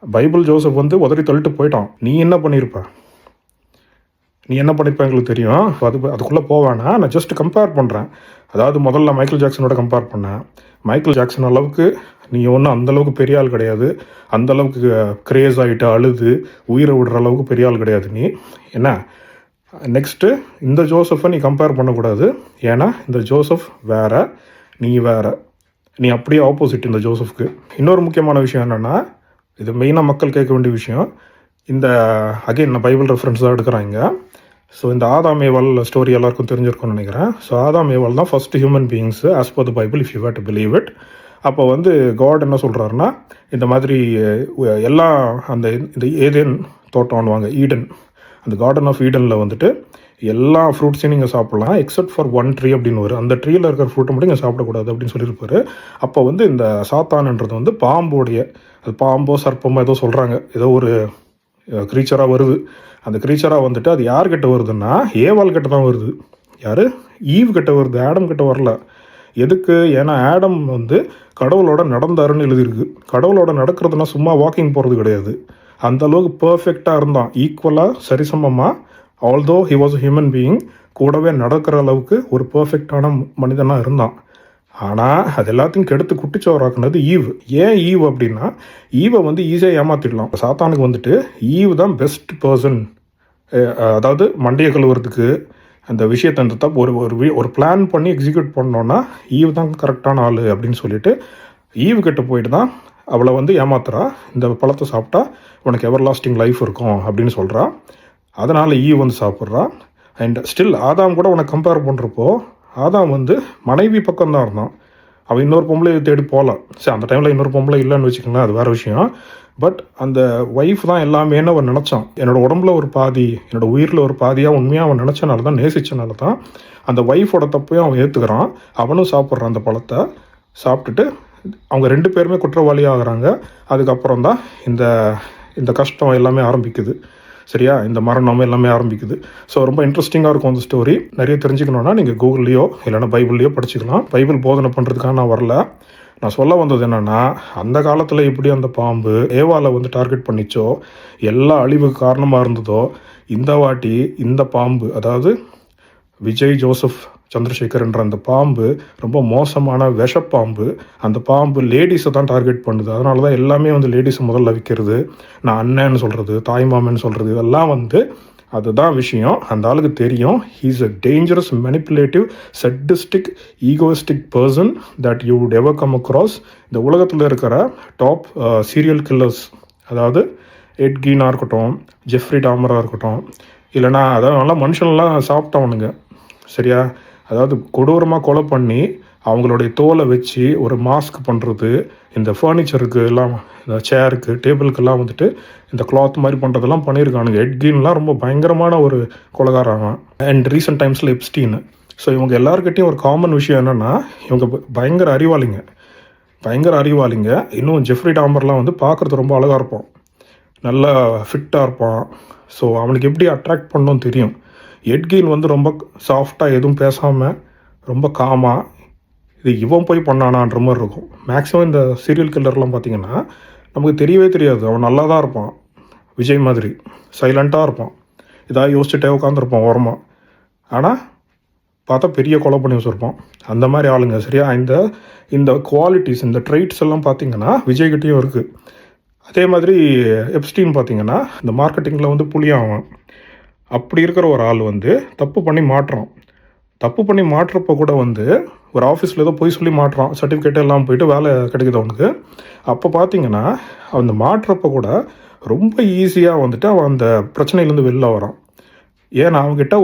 S1: பைபிள் ஜோசப் வந்து உதறி தள்ளிட்டு போயிட்டான். நீ என்ன பண்ணியிருப்ப? நீ என்ன பண்ணியிருப்ப எங்களுக்கு தெரியும். அதுக்குள்ளே போவேன்னா, நான் ஜஸ்ட் கம்பேர் பண்ணுறேன். அதாவது முதல்ல மைக்கேல் ஜாக்சனோட கம்பேர் பண்ணேன். மைக்கேல் ஜாக்சன் அளவுக்கு நீ ஒன்றும் அந்தளவுக்கு பெரிய ஆள் கிடையாது. அந்தளவுக்கு கிரேஸ் ஆகிட்டு அழுது உயிரை விடுற அளவுக்கு பெரிய ஆள் கிடையாது நீ. என்ன நெக்ஸ்ட்டு, இந்த ஜோசஃபை நீ கம்பேர் பண்ணக்கூடாது. ஏன்னா இந்த ஜோசப் வேற, நீ வேற. நீ அப்படியே ஆப்போசிட் இந்த ஜோசப்க்கு. இன்னொரு முக்கியமான விஷயம் என்னென்னா, இது மெயினாக மக்கள் கேட்க வேண்டிய விஷயம். இந்த அகைன் நான் பைபிள் ரெஃபரன்ஸ் தான் எடுக்கிறாங்க. ஸோ இந்த ஆதாம் ஏவாள் ஸ்டோரி எல்லாருக்கும் தெரிஞ்சிருக்கும்னு நினைக்கிறேன். ஸோ ஆதாம் ஏவாள் தான் first human beings as per the Bible, if you have to believe it. அப்போ வந்து காட் என்ன சொல்கிறாருன்னா, இந்த மாதிரி எல்லா இந்த ஏதேன் தோட்டம்னுவாங்க, ஈடன், அந்த கார்டன் ஆஃப் ஈடனில் வந்துட்டு எல்லா ஃப்ரூட்ஸையும் நீங்கள் சாப்பிட்லாம் எக்ஸப்ட் ஃபார் ஒன் ட்ரீ அப்படின்னு வரும். அந்த ட்ரீயில் இருக்கிற ஃப்ரூட்டை மட்டும் நீங்கள் சாப்பிடக்கூடாது அப்படின்னு சொல்லியிருப்பாரு. அப்போ வந்து இந்த சாத்தான்ன்றது வந்து பாம்போடைய, அது பாம்போ சர்ப்பமோ ஏதோ சொல்கிறாங்க, ஏதோ ஒரு க்ரீச்சராக வருது. அந்த க்ரீச்சராக வந்துட்டு அது யார்கிட்ட வருதுன்னா ஏவாள் கிட்ட தான் வருது. யார்? ஈவ் கிட்ட வருது, ஆடம் கிட்ட வரல. எதுக்கு? ஏன்னா ஆடம் வந்து கடவுளோட நடந்தாருன்னு எழுதியிருக்கு. கடவுளோட நடக்கிறதுனா சும்மா வாக்கிங் போகிறது கிடையாது. அந்த அளவுக்கு பர்ஃபெக்டாக இருந்தான், ஈக்குவலாக சரிசமமாக. Although he was a human being, கூடவே நடக்கிற அளவுக்கு ஒரு பர்ஃபெக்டான மனிதனாக இருந்தான். ஆனால் அது எல்லாத்தையும் கெடுத்து குட்டிச்சோறாக்குனது ஈவ். ஏன் ஈவ் அப்படின்னா, ஈவை வந்து ஈஸியாக ஏமாற்றிடலாம். சாத்தானுக்கு வந்துட்டு ஈவ் தான் பெஸ்ட் பர்சன். அதாவது மண்டையை கழுவுறதுக்கு அந்த விஷயத்தை அந்த தப்பு ஒரு பிளான் பண்ணி எக்ஸிக்யூட் பண்ணோன்னா ஈவ் தான் கரெக்டான ஆள் அப்படின்னு சொல்லிட்டு ஈவ் கிட்ட போயிட்டு தான் அவளை வந்து ஏமாத்துறா. இந்த பழத்தை சாப்பிட்டா உனக்கு எவர் லாஸ்டிங் லைஃப் இருக்கும் அப்படின்னு சொல்கிறா. அதனால் ஈவ் வந்து சாப்பிட்றா. அண்ட் ஸ்டில் ஆதாம் கூட உனக்கு கம்பேர் பண்ணுறப்போ ஆதாம் வந்து மனைவி பக்கம்தான் இருந்தான். அவன் இன்னொரு பொம்பளை தேடி போகலாம். சரி, அந்த டைமில் இன்னொரு பொம்பளை இல்லைன்னு வச்சுக்கோங்களேன், அது வேறு விஷயம். பட் அந்த ஒய்ஃப் தான் எல்லாமேன்னு அவன் நினச்சான். என்னோடய உடம்புல ஒரு பாதி, என்னோடய உயிரில் ஒரு பாதியாக உண்மையாக அவன் நினச்சனால தான், நேசிச்சனால தான் அந்த ஒய்ஃபோட தப்பையும் அவன் ஏற்றுக்கிறான். அவனும் சாப்பிட்றான் அந்த பழத்தை. சாப்பிட்டுட்டு அவங்க 2 பேருமே குற்றவாளியாக ஆகிறாங்க. அதுக்கப்புறம் தான் இந்த இந்த கஷ்டம் எல்லாமே ஆரம்பிக்குது. சரியா, இந்த மரணம் எல்லாமே ஆரம்பிக்குது. ஸோ ரொம்ப இன்ட்ரெஸ்டிங்காக இருக்கும் அந்த ஸ்டோரி. நிறைய தெரிஞ்சுக்கணுன்னா நீங்கள் கூகுள்லேயோ இல்லைன்னா பைபிள்லேயோ படிச்சுக்கலாம். பைபிள் போதனை பண்ணுறதுக்காக நான் வரல. நான் சொல்ல வந்தது என்னென்னா, அந்த காலத்தில் எப்படி அந்த பாம்பு ஏவாலை வந்து டார்கெட் பண்ணிச்சோ, எல்லா அழிவுக்கு காரணமாக இருந்ததோ, இந்த வாட்டி இந்த பாம்பு, அதாவது விஜய் ஜோசப் சந்திரசேகர் என்ற அந்த பாம்பு ரொம்ப மோசமான விஷப்பாம்பு. அந்த பாம்பு லேடிஸை தான் டார்கெட் பண்ணுது. அதனால தான் எல்லாமே வந்து லேடிஸை முதல்ல விற்கிறது. நான் அண்ணன்னு சொல்கிறது, தாய்மாமன்னு சொல்கிறது, இதெல்லாம் வந்து அதுதான் விஷயம். அந்த ஆளுக்கு தெரியும். He's a dangerous, manipulative, sadistic, egoistic person that you would ever come across. இந்த உலகத்தில் இருக்கிற டாப் சீரியல் கில்லர்ஸ், அதாவது எட் கீனாக இருக்கட்டும், ஜெஃப்ரி டாமராக இருக்கட்டும், இல்லைனா அதாவது நல்லா மனுஷன்லாம் சாப்பிட்டவனுங்க. சரியா, அதாவது கொடூரமாக கொலை பண்ணி அவங்களுடைய தோலை வச்சு ஒரு மாஸ்க் பண்ணுறது, இந்த ஃபர்னிச்சருக்கு எல்லாம், இந்த சேருக்கு டேபிளுக்கெல்லாம் வந்துட்டு இந்த கிளாத் மாதிரி பண்ணுறதெல்லாம் பண்ணியிருக்கானுங்க. எட்கின்லாம் ரொம்ப பயங்கரமான ஒரு கொலைகாரங்க. அண்ட் ரீசெண்ட் டைம்ஸில் எப்ஸ்டீன். ஸோ இவங்க எல்லாருக்கிட்டையும் ஒரு காமன் விஷயம் என்னென்னா, இவங்க பயங்கர அறிவாளிங்க. இன்னும் ஜெஃப்ரி டாமர்லாம் வந்து பார்க்குறது ரொம்ப அழகாக இருப்பான், நல்லா ஃபிட்டாக இருப்பான். ஸோ அவனுக்கு எப்படி அட்ராக்ட் பண்ணணும்னு தெரியும். எட்கின் வந்து ரொம்ப சாஃப்டாக எதுவும் பேசாமல் ரொம்ப காமாக, இது இவன் போய் பண்ணானான்ற மாதிரி இருக்கும். மேக்ஸிமம் இந்த சீரியல் கில்லர்லாம் பார்த்திங்கன்னா நமக்கு தெரியவே தெரியாது. அவன் நல்லா தான் இருப்பான், விஜய் மாதிரி சைலண்ட்டாக இருப்பான், இதாக யோசிச்சுட்டே உட்காந்துருப்பான் ஓரமாக. ஆனால் பார்த்தா பெரிய கொலை பண்ணி வச்சுருப்பான். அந்த மாதிரி ஆளுங்க. சரியா, இந்த குவாலிட்டிஸ், இந்த ட்ரைட்ஸ் எல்லாம் பார்த்திங்கன்னா விஜய்கிட்டையும் இருக்குது. அதே மாதிரி எப்ஸ்டீன் பார்த்திங்கன்னா இந்த மார்க்கெட்டிங்கில் வந்து புளியாவான். அப்படி இருக்கிற ஒரு ஆள் வந்து தப்பு பண்ணி மாட்டுறப்போ கூட வந்து ஒரு ஆஃபீஸில் ஏதோ போய் சொல்லி மாட்டுறான், சர்டிஃபிகேட் எல்லாம் போயிட்டு வேலை கிடைக்குது அவனுக்கு. அப்போ பார்த்தீங்கன்னா அந்த மாட்டுறப்போ கூட ரொம்ப ஈஸியாக வந்துட்டு அவன் அந்த பிரச்சனையிலேருந்து வெளில வரான். ஏன்னா அவங்ககிட்ட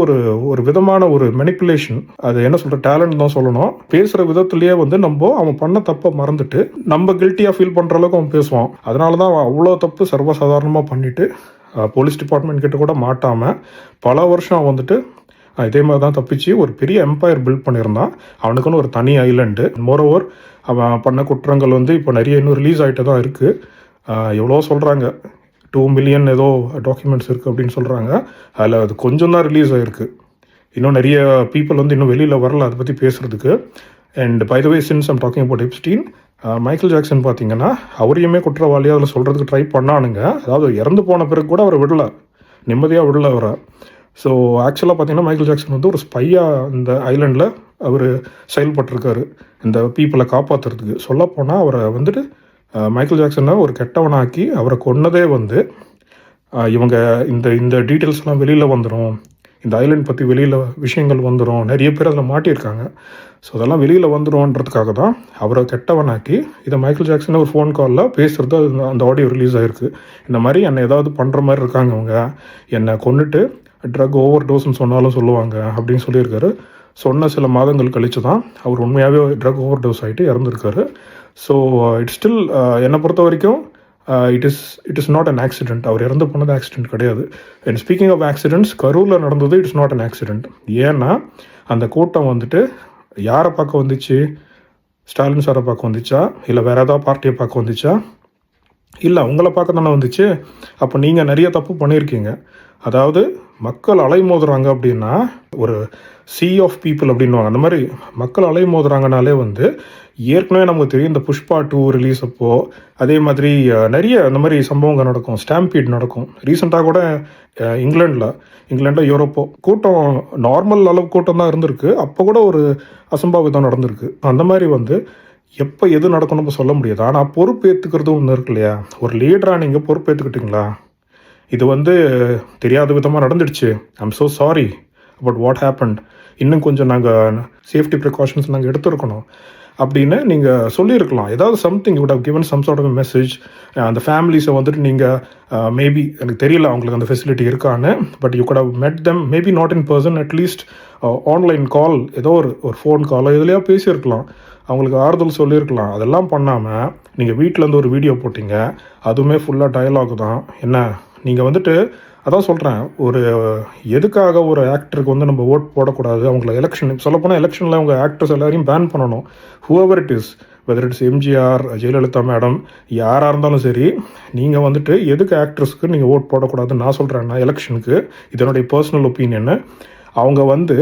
S1: ஒரு விதமான ஒரு மெனிப்புலேஷன், அது என்ன சொல்கிற டேலண்ட் தான் சொல்லணும். பேசுகிற விதத்துலேயே வந்து அவன் பண்ண தப்பை மறந்துட்டு நம்ம கில்ட்டியாக ஃபீல் பண்ணுற அளவுக்கு அவன் பேசுவான். அதனால தான் அவன் அவ்வளோ தப்பு சர்வசாதாரணமாக பண்ணிவிட்டு போலீஸ் டிபார்ட்மெண்ட் கிட்ட கூட மாட்டாமல் பல வருஷம் வந்துட்டு இதே மாதிரி தான் தப்பிச்சு ஒரு பெரிய எம்பையர் பில்ட் பண்ணியிருந்தான். அவனுக்குன்னு ஒரு தனி ஐலண்டு. மோரோவர் அவன் பண்ண குற்றங்கள் வந்து இப்போ நிறைய இன்னும் ரிலீஸ் ஆகிட்டு தான் இருக்குது. எவ்வளோ சொல்கிறாங்க, 2 மில்லியன் ஏதோ டாக்குமெண்ட்ஸ் இருக்குது அப்படின்னு சொல்கிறாங்க. அதில் அது கொஞ்சம் தான் ரிலீஸ் ஆகிருக்கு. இன்னும் நிறைய பீப்புள் வந்து இன்னும் வெளியில் வரல அதை பற்றி பேசுகிறதுக்கு. And by the way, since I'm talking about Epstein, Michael Jackson பார்த்தீங்கன்னா அவரையுமே குற்றவாளியாக அதில் சொல்கிறதுக்கு ட்ரை பண்ணானுங்க. அதாவது இறந்து போன பிறகு கூட அவரை விடலை, நிம்மதியாக விடலை அவரை. ஸோ ஆக்சுவலாக பார்த்தீங்கன்னா மைக்கேல் ஜாக்சன் வந்து ஒரு ஸ்பையாக இந்த ஐலண்டில் அவர் செயல்பட்டிருக்காரு இந்த பீப்புளை காப்பாற்றுறதுக்கு. சொல்லப்போனால் அவரை வந்துட்டு மைக்கேல் ஜாக்சனை ஒரு கெட்டவனாக்கி அவரை கொன்னதே வந்து இவங்க இந்த டீட்டெயில்ஸ்லாம் வெளியில் வந்துடும், இந்த ஐலண்ட் பற்றி வெளியில் விஷயங்கள் வந்துடும், நிறைய பேர் அதில் மாட்டியிருக்காங்க. ஸோ அதெல்லாம் வெளியில் வந்துடும்ன்றதுக்காக தான் அவரை கெட்டவனாக்கி இதை மைக்கேல் ஜாக்சன் ஒரு ஃபோன் காலில் பேசுகிறது அந்த ஆடியோ ரிலீஸ் ஆகிருக்கு. இந்த மாதிரி என்னை ஏதாவது பண்ணுற மாதிரி இருக்காங்க, அவங்க என்னை கொண்டுட்டு ட்ரக் ஓவர் டோஸ்ன்னு சொன்னாலும் சொல்லுவாங்க அப்படின்னு சொல்லியிருக்காரு. சொன்ன சில மாதங்கள் கழித்து தான் அவர் உண்மையாகவே ட்ரக் ஓவர் டோஸ் ஆகிட்டு இறந்துருக்காரு. ஸோ இட்ஸ் ஸ்டில் என்னை பொறுத்த வரைக்கும் it is not an accident. அவர் இறந்து போனது ஆக்சிடென்ட் கிடையாது. அண்ட் ஸ்பீக்கிங் ஆஃப் ஆக்சிடென்ட்ஸ், கரூரில் நடந்தது இட்ஸ் நாட் அன் ஆக்சிடென்ட். ஏன்னா அந்த கூட்டம் வந்துட்டு யாரை பார்க்க வந்துச்சு? ஸ்டாலின் சாரை பார்க்க வந்துச்சா, இல்லை வேறு ஏதாவது பார்ட்டியை பார்க்க வந்துச்சா? இல்லை, உங்களை பார்க்க தானே வந்துச்சு. அப்போ நீங்கள் நிறைய தப்பு பண்ணியிருக்கீங்க. அதாவது மக்கள் அலைமோதுறாங்க அப்படின்னா ஒரு சி ஆஃப் பீப்புள் அப்படின்வாங்க. அந்த மாதிரி மக்கள் அலைமோதுறாங்கனாலே வந்து ஏற்கனவே நமக்கு தெரியும் இந்த புஷ்பா 2 ரிலீஸ் அப்போ அதே மாதிரி நிறைய அந்த மாதிரி சம்பவங்கள் நடக்கும். ஸ்டாம்பீட் நடக்கும். ரீசெண்டாக கூட இங்கிலாண்டில் யூரோப்போ கூட்டம் நார்மல் அளவு கூட்டம் தான் இருந்திருக்கு. அப்போ கூட ஒரு அசம்பாவிதம் நடந்திருக்கு. அந்த மாதிரி வந்து எப்போ எது நடக்கணும்னு சொல்ல முடியாது. ஆனால் பொறுப்பேற்றுக்கிறது ஒன்று இருக்கு இல்லையா? ஒரு லீடராக நீங்கள் பொறுப்பேற்றுக்கிட்டீங்களா? இது வந்து தெரியாத விதமாக நடந்துடுச்சு, I'm so sorry but what happened, இன்னும் கொஞ்சம் நாங்கள் சேஃப்டி ப்ரிகாஷன்ஸ் நாங்கள் எடுத்துருக்கணும் அப்படின்னு நீங்கள் சொல்லியிருக்கலாம். ஏதாவது something would have given some sort of message. அந்த ஃபேமிலிஸை வந்துட்டு நீங்கள் மேபி எனக்கு தெரியல அவங்களுக்கு அந்த ஃபெசிலிட்டி இருக்கான்னு, but you could have met them, maybe not in person, at least online call, ஏதோ ஒரு ஃபோன் காலோ இதுலையோ பேசியிருக்கலாம், அவங்களுக்கு ஆறுதல் சொல்லியிருக்கலாம். அதெல்லாம் பண்ணாமல் நீங்கள் வீட்டிலேருந்து ஒரு வீடியோ போட்டிங்க, அதுவுமே ஃபுல்லாக டயலாக் தான். என்ன நீங்கள் வந்துட்டு அதான் சொல்கிறேன், ஒரு எதுக்காக ஒரு ஆக்டருக்கு வந்து நம்ம ஓட் போடக்கூடாது, அவங்கள எலெக்ஷன் சொல்லப்போனால் எலெக்ஷனில் அவங்க ஆக்டர்ஸ் எல்லாரையும் பேன் பண்ணணும். Whoever it is, whether it's MGR, Jayalalithaa madam, யாராக இருந்தாலும் சரி, நீங்கள் வந்துட்டு எதுக்கு ஆக்ட்ரஸ்க்கு நீங்கள் ஓட் போடக்கூடாதுன்னு நான் சொல்கிறேன்னா, எலெக்ஷனுக்கு இதனுடைய பர்சனல் ஒப்பீனியன்னு, அவங்க வந்து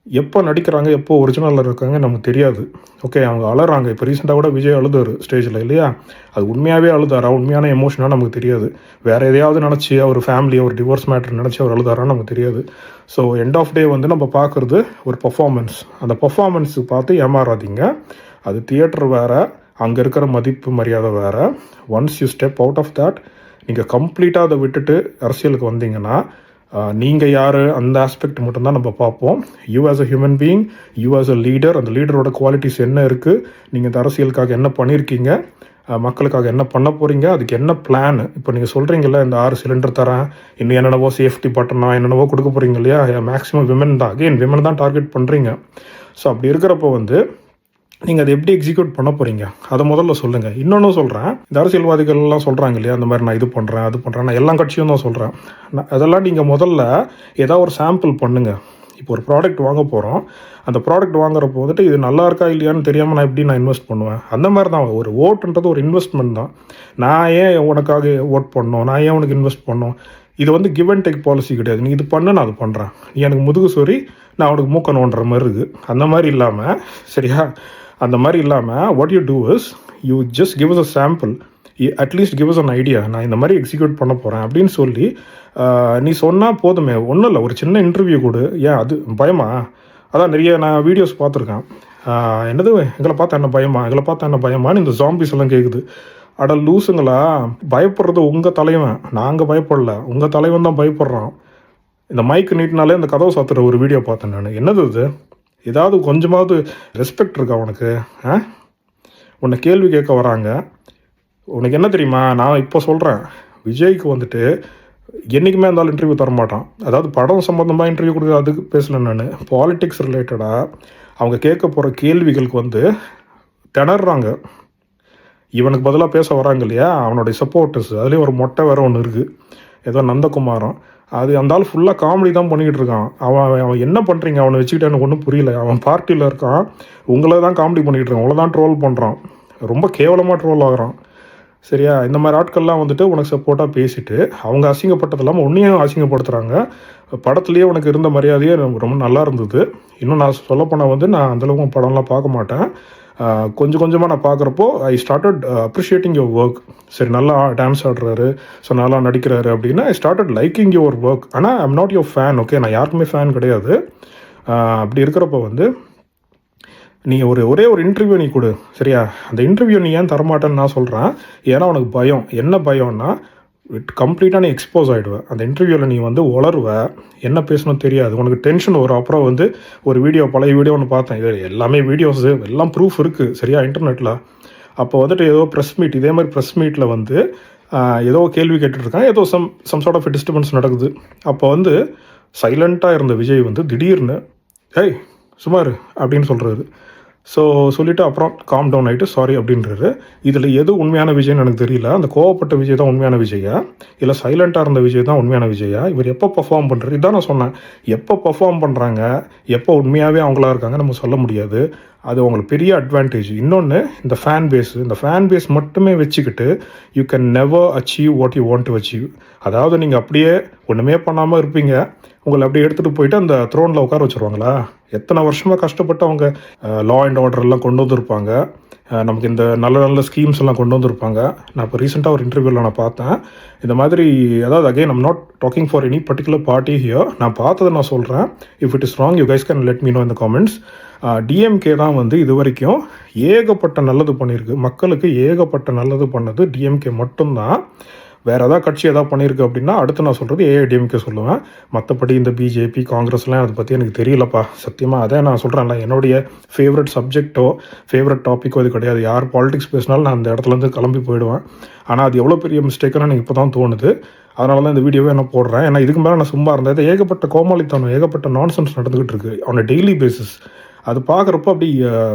S1: எப்போ நடிக்கிறாங்க, எப்போ ஒரிஜினலில் இருக்காங்க நமக்கு தெரியாது. ஓகே, அவங்க அழுறாங்க. இப்போ ரீசெண்டாக கூட விஜய் அழுதாரு ஸ்டேஜில் இல்லையா? அது உண்மையாகவே அழுதாரா, உண்மையான எமோஷனாக நமக்கு தெரியாது. வேறு எதையாவது நினச்சி அவர் ஃபேமிலி ஒரு டிவோர்ஸ் மேட்டர் நினச்சி அவர் அழுதாரான்னு நமக்கு தெரியாது. ஸோ எண்ட் ஆஃப் டே வந்து நம்ம பார்க்குறது ஒரு பர்ஃபார்மன்ஸ். அந்த பர்ஃபார்மன்ஸு பார்த்து ஏமாறாதீங்க. அது தியேட்டர் வேறு, அங்கே இருக்கிற மதிப்பு மரியாதை வேறு. Once you step out of that, நீங்கள் கம்ப்ளீட்டாக அதை விட்டுட்டு அரசியலுக்கு வந்தீங்கன்னா நீங்கள் யார், அந்த ஆஸ்பெக்ட் மட்டும்தான் நம்ம பார்ப்போம். You as a human being, you as a leader, அந்த லீடரோட குவாலிட்டிஸ் என்ன இருக்குது, நீங்கள் இந்த அரசியலுக்காக என்ன பண்ணியிருக்கீங்க, மக்களுக்காக என்ன பண்ண போகிறீங்க, அதுக்கு என்ன பிளான். இப்போ நீங்கள் சொல்கிறீங்களா இந்த 6 சிலிண்டர் தரேன், இன்னும் என்னென்னவோ சேஃப்டி பட்டனா என்னென்னவோ கொடுக்க போகிறீங்க இல்லையா? மேக்ஸிமம் விமன் தான், அகெயின் விமன் தான் டார்கெட் பண்ணுறீங்க. ஸோ அப்படி இருக்கிறப்போ வந்து நீங்கள் அதை எப்படி எக்ஸிக்யூட் பண்ண போகிறீங்க, அதை முதல்ல சொல்லுங்கள். இன்னொன்று சொல்கிறேன், இந்த அரசியல்வாதிகள்லாம் சொல்கிறாங்க இல்லையா, அந்த மாதிரி நான் இது பண்ணுறேன் அது பண்ணுறேன், நான் எல்லா கட்சியும் தான் சொல்கிறேன். அதெல்லாம் நீங்கள் முதல்ல ஏதாவது ஒரு சாம்பிள் பண்ணுங்கள். இப்போ ஒரு ப்ராடக்ட் வாங்க போகிறோம், அந்த ப்ராடக்ட் வாங்குறப்போ வந்துட்டு இது நல்லா இருக்கா இல்லையான்னு தெரியாமல் நான் எப்படி நான் இன்வெஸ்ட் பண்ணுவேன்? அந்த மாதிரி தான் ஒரு ஓட்டுன்றது ஒரு இன்வெஸ்ட்மெண்ட் தான். நான் ஏன் உனக்காக ஓட் பண்ணணும், நான் ஏன் உனக்கு இன்வெஸ்ட் பண்ணணும்? இது வந்து கிவ் அண்ட் டேக் பாலிசி கிடையாது. நீ இது பண்ண, நான் அது பண்ணுறேன், நீ எனக்கு முதுகு சொறி, நான் அவனுக்கு மூக்கணுன்ற மாதிரி இருக்குது. அந்த மாதிரி இல்லாமல், சரியா, அந்த மாதிரி இல்லாமல் what you do is you just give us a sample, at least give us an idea, நான் இந்த மாதிரி எக்ஸிக்யூட் பண்ண போகிறேன் அப்படின்னு சொல்லி நீ சொன்னால் போதுமே. ஒன்றும் இல்லை, ஒரு சின்ன இன்டர்வியூ கொடு. ஏன் அது பயமா? அதான் நிறைய நான் வீடியோஸ் பார்த்துருக்கேன். என்னது எங்களை பார்த்தா என்ன பயமா, எங்களை பார்த்தா என்ன பயமான்னு இந்த ஜாம்பிஸ் எல்லாம் கேட்குது. அட லூசுங்களா, பயப்படுறது உங்கள் தலைவன், நாங்கள் பயப்படல, உங்கள் தலைவன் தான் பயப்படுறான். இந்த மைக்கு நீட்டினாலே இந்த கதவை சாத்துற ஒரு வீடியோ பார்த்தேன் நான். என்னது இது? ஏதாவது கொஞ்சமாவது ரெஸ்பெக்ட் இருக்கா உனக்கு? உன்னை கேள்வி கேட்க வராங்க. உனக்கு என்ன தெரியுமா, நான் இப்போ சொல்கிறேன், விஜய்க்கு வந்துட்டு என்றைக்குமே இருந்தாலும் இன்டர்வியூ தர மாட்டான். அதாவது படம் சம்மந்தமாக இன்டர்வியூ கொடுக்குறது அதுக்கு பேசல நான். பாலிட்டிக்ஸ் ரிலேட்டடாக அவங்க கேட்க போகிற கேள்விகளுக்கு வந்து திணறாங்க. இவனுக்கு பதிலாக பேச வராங்க இல்லையா, அவனுடைய சப்போர்ட்டர்ஸ், அதுலேயும் ஒரு மொட்டை வேறு ஒன்று இருக்குது, ஏதோ நந்தகுமாரம். அது அந்த ஆள் ஃபுல்லாக காமெடி தான் பண்ணிக்கிட்டு இருக்கான். அவன் என்ன பண்ணுறீங்க அவனை வச்சுக்கிட்டு எனக்கு ஒன்றும் புரியல. அவன் பார்ட்டியில் இருக்கான், உங்களை தான் காமெடி பண்ணிக்கிட்டு இருக்கான், உங்களை தான் ட்ரோல் பண்ணுறான், ரொம்ப கேவலமாக ட்ரோல் ஆகிறான். சரியா? இந்த மாதிரி ஆட்கள்லாம் வந்துட்டு உனக்கு சப்போர்ட்டாக பேசிட்டு அவங்க அசிங்கப்பட்டது இல்லாமல் உன்னையும் அசிங்கப்படுத்துகிறாங்க. படத்துலேயே உனக்கு இருந்த மரியாதையே ரொம்ப நல்லா இருந்தது. இன்னும் நான் சொல்லப்போனால் வந்து நான் அந்தளவுக்கு படம்லாம் பார்க்க மாட்டேன். கொஞ்சம் கொஞ்சமாக நான் பார்க்குறப்போ I started appreciating your work. சரி, நல்லா டான்ஸ் ஆடுறாரு, ஸோ நல்லா நடிக்கிறாரு அப்படின்னா I started liking your work. ஆனால் I'm not your fan. Okay, நான் யாருக்குமே ஃபேன் கிடையாது. அப்படி இருக்கிறப்போ வந்து நீ ஒரே ஒரு இன்டர்வியூ நீ கொடு, சரியா? அந்த இன்டர்வியூ நீ ஏன் தரமாட்டேன்னு நான் சொல்கிறேன். ஏன்னா உனக்கு பயம். என்ன பயம்னா, கம்ப்ளீட்டாக நீ எக்ஸ்போஸ் ஆகிடுவேன். அந்த இன்டர்வியூவில் நீ வந்து உளருவ, என்ன பேசணும் தெரியாது, உனக்கு டென்ஷன் வரும். அப்புறம் வந்து ஒரு வீடியோ, பழைய வீடியோ ஒன்று பார்த்தேன், இது எல்லாமே வீடியோஸு எல்லாம் ப்ரூஃப் இருக்குது, சரியா, இன்டர்நெட்டில். அப்போ வந்துட்டு ஏதோ ப்ரெஸ் மீட், இதே மாதிரி ப்ரெஸ் மீட்டில் வந்து ஏதோ கேள்வி கேட்டுட்ருக்காங்க, ஏதோ சம் சார்ட் ஆஃப் டிஸ்டர்பன்ஸ் நடக்குது. அப்போ வந்து சைலண்ட்டாக இருந்த விஜய் வந்து திடீர்னு ஏய் சுமார் அப்படின்னு சொல்கிறது. ஸோ சொல்லிவிட்டு அப்புறம் காம் டவுன் ஆகிட்டு சாரி அப்படின்றாரு. இதில் எது உண்மையான விஜய்னு எனக்கு தெரியல. அந்த கோவப்பட்ட விஜய் தான் உண்மையான விஜயா, இல்லை சைலண்ட்டாக இருந்த விஜய் தான் உண்மையான விஜயா? இவர் எப்போ பர்ஃபார்ம் பண்ணுறாரு, இதான் நான் சொன்னேன். எப்போ பர்ஃபார்ம் பண்ணுறாங்க, எப்போ உண்மையாகவே அவங்களா இருக்காங்க நம்ம சொல்ல முடியாது. அது அவங்களுக்கு பெரிய அட்வான்டேஜ். இன்னொன்று, இந்த ஃபேன் பேஸ் மட்டுமே வச்சுக்கிட்டு you can never achieve what you want to achieve. அதாவது நீங்கள் அப்படியே ஒன்றுமே பண்ணாமல் இருப்பீங்க, உங்களை அப்படியே எடுத்துகிட்டு போயிட்டு அந்த த்ரோனில் உட்கார வச்சுருவாங்களா? எத்தனை வருஷமாக கஷ்டப்பட்டு அவங்க லா அண்ட் ஆர்டர்லாம் கொண்டு வந்திருப்பாங்க, நமக்கு இந்த நல்ல நல்ல ஸ்கீம்ஸ் எல்லாம் கொண்டு வந்திருப்பாங்க. நான் இப்போ ரீசெண்டாக ஒரு இன்டர்வியூவில் நான் பார்த்தேன் இந்த மாதிரி. அதாவது again I'm not talking for any particular party here. நான் பார்த்ததை நான் சொல்கிறேன். If it is wrong you guys can let me know in the comments. DMK தான் வந்து இது வரைக்கும் ஏகப்பட்ட நல்லது பண்ணியிருக்கு, மக்களுக்கு ஏகப்பட்ட நல்லது பண்ணது டிஎம்கே மட்டும்தான். வேறு ஏதாவது கட்சி எதாவது பண்ணியிருக்கு அப்படின்னா அடுத்து நான் சொல்கிறது ஏஐடிஎம்கே சொல்லுவேன். மற்றபடி இந்த பிஜேபி காங்கிரஸ்லாம் அதை பற்றி எனக்கு தெரியலப்பா சத்தியமாக. அதே நான் சொல்கிறேன்ல, என்னுடைய ஃபேவரட் சப்ஜெக்டோ ஃபேவரட் டாப்பிக்கோ இது கிடையாது. யார் பாலிடிக்ஸ் பேசினாலும் நான் அந்த இடத்துலேருந்து கிளம்பி போயிடுவேன். ஆனால் அது எவ்வளோ பெரிய மிஸ்டேக்குன்னு எனக்கு இப்போ தான் தோணுது. அதனால தான் இந்த வீடியோவே நான் போடுறேன். ஏன்னா இதுக்கு மேலே நான் சும்மா இருந்தேன். ஏகப்பட்ட கோமாளித்தனம், ஏகப்பட்ட நான்சென்ஸ் நடந்துக்கிட்டு இருக்குது ஆன் அ டெய்லி பேசிஸ். அது பார்க்குறப்போ அப்படி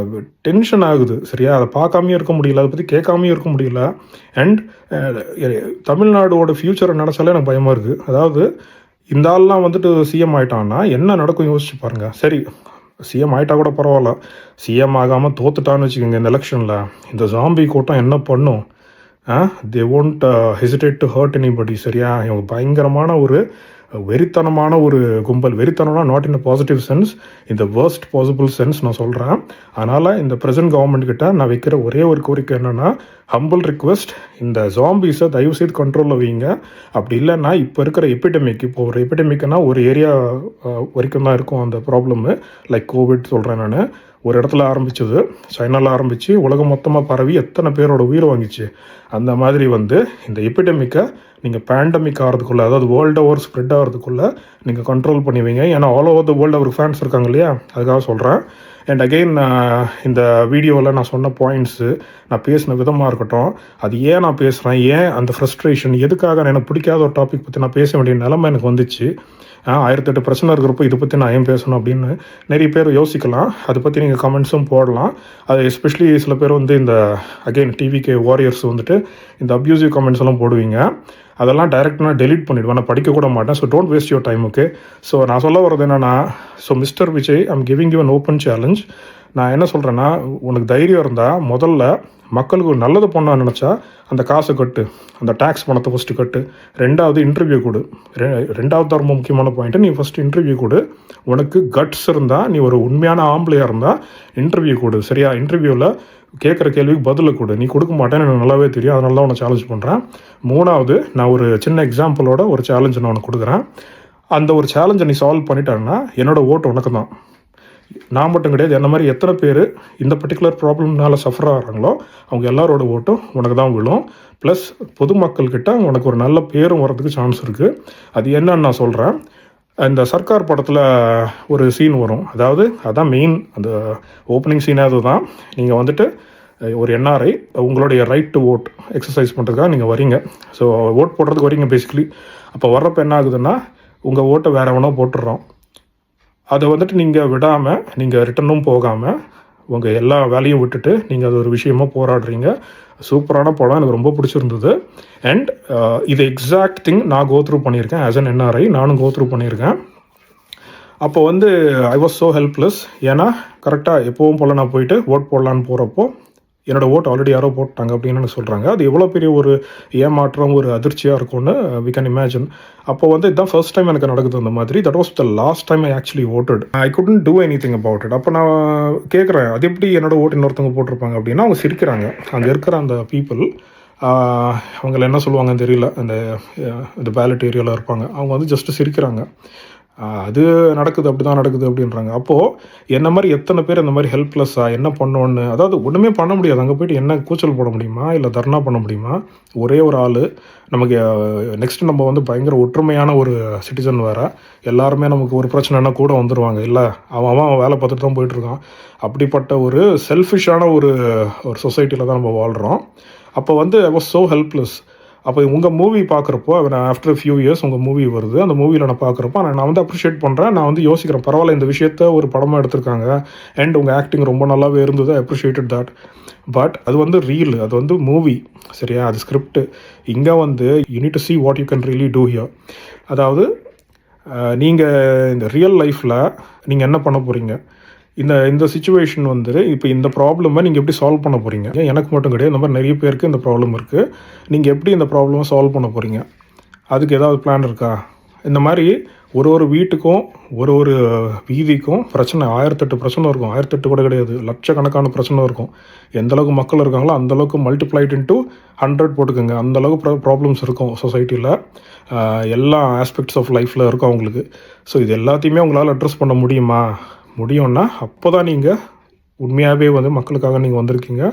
S1: டென்ஷன் ஆகுது. சரியா? அதை பார்க்காமையும் இருக்க முடியல, அதை பற்றி கேட்காமையும் இருக்க முடியல. அண்ட் தமிழ்நாடோட ஃப்யூச்சரை நினச்சாலே எனக்கு பயமாக இருக்குது. அதாவது இந்த ஆள்லாம் வந்துட்டு சிஎம் ஆகிட்டான்னா என்ன நடக்கும் யோசிச்சு பாருங்கள். சரி, சிஎம் ஆகிட்டா கூட பரவாயில்ல, சிஎம் ஆகாமல் தோத்துட்டான்னு வச்சுக்கோங்க இந்த எலெக்ஷனில், இந்த ஜாம்பி கூட்டம் என்ன பண்ணும்? They won't hesitate to hurt anybody. சரியா? இவங்க பயங்கரமான ஒரு வெறித்தனமான ஒரு கும்பல். வெறித்தனம்னா not in a positive sense, இந்த வேர்ஸ்ட் பாசிபிள் சென்ஸ் நான் சொல்கிறேன். அதனால் இந்த ப்ரெசென்ட் கவர்மெண்ட் கிட்ட நான் வைக்கிற ஒரே ஒரு கோரிக்கை என்னென்னா, ஹம்பிள் ரிக்வெஸ்ட், இந்த ஜாம்பிஸை தயவுசெய்து கண்ட்ரோலில் வைங்க. அப்படி இல்லைன்னா இப்போ இருக்கிற எபிடமிக், இப்போ ஒரு எபிடமிக்னா ஒரு ஏரியா வரைக்கும் தான் இருக்கும் அந்த ப்ராப்ளம்மு. லைக் கோவிட் சொல்கிறேன் நான். ஒரு இடத்துல ஆரம்பித்தது, சைனாவில் ஆரம்பித்து உலகம் மொத்தமாக பரவி எத்தனை பேரோட உயிரை வாங்கிச்சு. அந்த மாதிரி வந்து இந்த எபிடமிக்கை நீங்கள் பேண்டமிக் ஆகிறதுக்குள்ளே, அதாவது வேர்ல்டு ஓவர் ஸ்ப்ரெட் ஆகிறதுக்குள்ளே நீங்கள் கண்ட்ரோல் பண்ணி வைங்க. ஏன்னா ஆல் ஓவர் த வேர்ல்டு அவருக்கு ஃபேன்ஸ் இருக்காங்க இல்லையா, அதுக்காக சொல்கிறேன். அண்ட் அகெயின் இந்த வீடியோவில் நான் சொன்ன பாயிண்ட்ஸு, நான் பேசின விதமாக இருக்கட்டும், அது ஏன் நான் பேசுகிறேன், ஏன் அந்த ஃப்ரஸ்ட்ரேஷன், எதுக்காக எனக்கு பிடிக்காத ஒரு டாபிக் பற்றி நான் பேச வேண்டிய நிலைமை எனக்கு வந்துச்சு. 1008 பிரச்சனை இருக்கிறப்போ இதை பற்றி நான் ஏன் பேசணும் அப்படின்னு நிறைய பேர் யோசிக்கலாம். அதை பற்றி நீங்கள் கமெண்ட்ஸும் போடலாம். அது எஸ்பெஷலி சில பேர் வந்து இந்த அகெயின் டிவிகே வாரியர்ஸ் வந்துட்டு இந்த அப்யூசிவ் கமெண்ட்ஸ் எல்லாம் போடுவீங்க. அதெல்லாம் டைரெக்டாக நான் டெலிட் பண்ணிவிடுவேன், நான் படிக்கக்கூட மாட்டேன். So don't waste your time. Okay? So நான் சொல்ல வர்றது என்னென்னா, so mister Vijay, I'm giving you an open challenge. நான் என்ன சொல்கிறேன்னா, உனக்கு தைரியம் இருந்தால் முதல்ல மக்களுக்கு நல்லது பண்ணான்னு நினச்சா அந்த காசை கட்டு, அந்த டேக்ஸ் பணத்தை ஃபஸ்ட்டு கட்டு. ரெண்டாவது இன்டர்வியூ கொடு. ரெண்டாவது ரொம்ப முக்கியமான பாயிண்ட்டு, நீ ஃபஸ்ட்டு இன்டர்வியூ கொடு. உனக்கு கட்ஸ் இருந்தால், நீ ஒரு உண்மையான ஆம்பளையாக இருந்தால் இன்டர்வியூ கொடு. சரியா? இன்டர்வியூவில் கேட்குற கேள்விக்கு பதில் கொடு. நீ கொடுக்க மாட்டேன்னு எனக்கு நல்லாவே தெரியும், அதனால தான் உன்னை சேலஞ்ச் பண்ணுறேன். மூணாவது, நான் ஒரு சின்ன எக்ஸாம்பிளோட ஒரு சேலஞ்சை நான் உனக்கு கொடுக்குறேன். அந்த ஒரு சேலஞ்சை நீ சால்வ் பண்ணிட்டான்னா என்னோடய ஓட்டு உனக்கு தான். நான் மட்டும் கிடையாது, என்ன மாதிரி எத்தனை பேர் இந்த பர்டிகுலர் ப்ராப்ளம்னால சஃபர் ஆகிறாங்களோ அவங்க எல்லாரோட ஓட்டும் உனக்கு தான் விழும். ப்ளஸ் பொதுமக்கள்கிட்ட உனக்கு ஒரு நல்ல பேரும் வரதுக்கு சான்ஸ் இருக்குது. அது என்னன்னு நான் சொல்கிறேன். இந்த சர்க்கார் படத்தில் ஒரு சீன் வரும், அதாவது அதான் மெயின் அந்த ஓப்பனிங் சீனே அதுதான். நீங்கள் வந்துட்டு ஒரு என்ஆர்ஐ உங்களுடைய ரைட் டு ஓட் எக்ஸசைஸ் பண்ணுறதுக்காக நீங்கள் வரீங்க. ஸோ ஓட் போடுறதுக்கு வரீங்க பேசிக்கலி. அப்போ வர்றப்போ என்ன ஆகுதுன்னா, உங்கள் ஓட்டை வேறு எவனோ போட்டுடுறோம். அதை வந்துட்டு நீங்கள் விடாமல், நீங்கள் ரிட்டனும் போகாமல், உங்கள் எல்லா வேலையும் விட்டுட்டு நீங்கள் அது ஒரு விஷயமாக போராடுறீங்க. சூப்பரான படம், எனக்கு ரொம்ப பிடிச்சிருந்தது. அண்ட் இது எக்ஸாக்ட் திங் நான் கோ த்ரூ பண்ணியிருக்கேன். ஆஸ் அன் என்ஆர்ஐ நானும் கோ த்ரூ பண்ணியிருக்கேன். அப்போ வந்து ஐ வாஸ் ஸோ ஹெல்ப்லெஸ். ஏன்னா கரெக்டாக எப்போவும் போல் நான் போயிட்டு ஓட் போடலான்னு போகிறப்போ என்னோடய ஓட் ஆல்ரெடி யாரோ போட்டாங்க அப்படின்னு எனக்கு சொல்கிறாங்க. அது எவ்வளோ பெரிய ஒரு ஏமாற்றம், ஒரு அதிர்ச்சியாக இருக்கும்னு வி கேன் இமேஜின். அப்போ வந்து இதுதான் ஃபர்ஸ்ட் டைம் எனக்கு நடக்குது அந்த மாதிரி. That was the last time I actually voted. I couldn't two anything about it. அப்போ நான் கேட்குறேன், அது எப்படி என்னோட ஓட்டு இன்னொருத்தவங்க போட்டிருப்பாங்க அப்படின்னா, அவங்க சிரிக்கிறாங்க. அங்கே இருக்கிற அந்த பீப்புள், அவங்கள என்ன சொல்லுவாங்கன்னு தெரியல, இந்த பேலட் ஏரியாவில் இருப்பாங்க, அவங்க வந்து ஜஸ்ட்டு சிரிக்கிறாங்க. அது நடக்குது, அப்படி தான் நடக்குது அப்படின்றாங்க. அப்போது என்ன மாதிரி எத்தனை பேர் இந்த மாதிரி ஹெல்ப்லெஸ்ஸாக என்ன பண்ணோன்னு, அதாவது ஒன்றுமே பண்ண முடியாது. அங்கே போய்ட்டு என்ன கூச்சல் போட முடியுமா, இல்லை தர்ணா பண்ண முடியுமா? ஒரே ஒரு ஆள் நமக்கு நெக்ஸ்ட்டு நம்ம வந்து பயங்கர ஒற்றுமையான ஒரு சிட்டிசன் வேறு. எல்லாருமே நமக்கு ஒரு பிரச்சனைனா கூட வந்துடுவாங்க. இல்லை அவன் வேலை பார்த்துட்டு தான் போயிட்டுருக்கான். அப்படிப்பட்ட ஒரு செல்ஃபிஷான ஒரு சொசைட்டியில் தான் நம்ம வாழ்கிறோம். அப்போ வந்து ஐ வாஸ் ஸோ ஹெல்ப்லெஸ். அப்போ உங்கள் மூவி பார்க்குறப்போ, ஆஃப்டர் ஃபியூ இயர்ஸ் உங்கள் மூவி வருது, அந்த மூவியில் நான் பார்க்குறப்போ நான் வந்து அப்ரிஷியேட் பண்ணுறேன். நான் வந்து யோசிக்கிறேன், பரவாயில்ல இந்த விஷயத்த ஒரு படமாக எடுத்திருக்காங்க, அண்ட் உங்கள் ஆக்டிங் ரொம்ப நல்லாவே இருந்தது, அப்ரிஷியேட்டட் தட். பட் அது வந்து ரீல், அது வந்து மூவி. சரியா? அது ஸ்கிரிப்ட். இங்கே வந்து you need to see what you can really do here. அதாவது நீங்கள் இந்த ரியல் லைஃப்பில் நீங்கள் என்ன பண்ண போகிறீங்க, இந்த சிச்சுவேஷன் வந்து இப்போ இந்த ப்ராப்ளமை நீங்கள் எப்படி சால்வ் பண்ண போகிறீங்க? எனக்கு மட்டும் கிடையாது, இந்த மாதிரி நிறைய பேருக்கு இந்த ப்ராப்ளம் இருக்குது. நீங்கள் எப்படி இந்த ப்ராப்ளமை சால்வ் பண்ண போகிறீங்க? அதுக்கு ஏதாவது பிளான் இருக்கா? இந்த மாதிரி ஒரு வீட்டுக்கும் ஒரு வீதிக்கும் பிரச்சனை 1008 பிரச்சனை இருக்கும். 1008 கூட கிடையாது, லட்சக்கணக்கான பிரச்சனை இருக்கும். எந்தளவுக்கு மக்கள் இருக்காங்களோ அந்தளவுக்கு மல்டிப்ளைட் இன்ட்டு 100 போட்டுக்கோங்க. அந்தளவுக்கு ப்ராப்ளம்ஸ் இருக்கும் சொசைட்டியில். எல்லா ஆஸ்பெக்ட்ஸ் ஆஃப் லைஃப்பில் இருக்கும் அவங்களுக்கு. ஸோ இது எல்லாத்தையுமே உங்களால் அட்ரஸ் பண்ண முடியும்னா அப்போ தான் நீங்கள் உண்மையாகவே மக்களுக்காக நீங்கள் வந்திருக்கீங்க.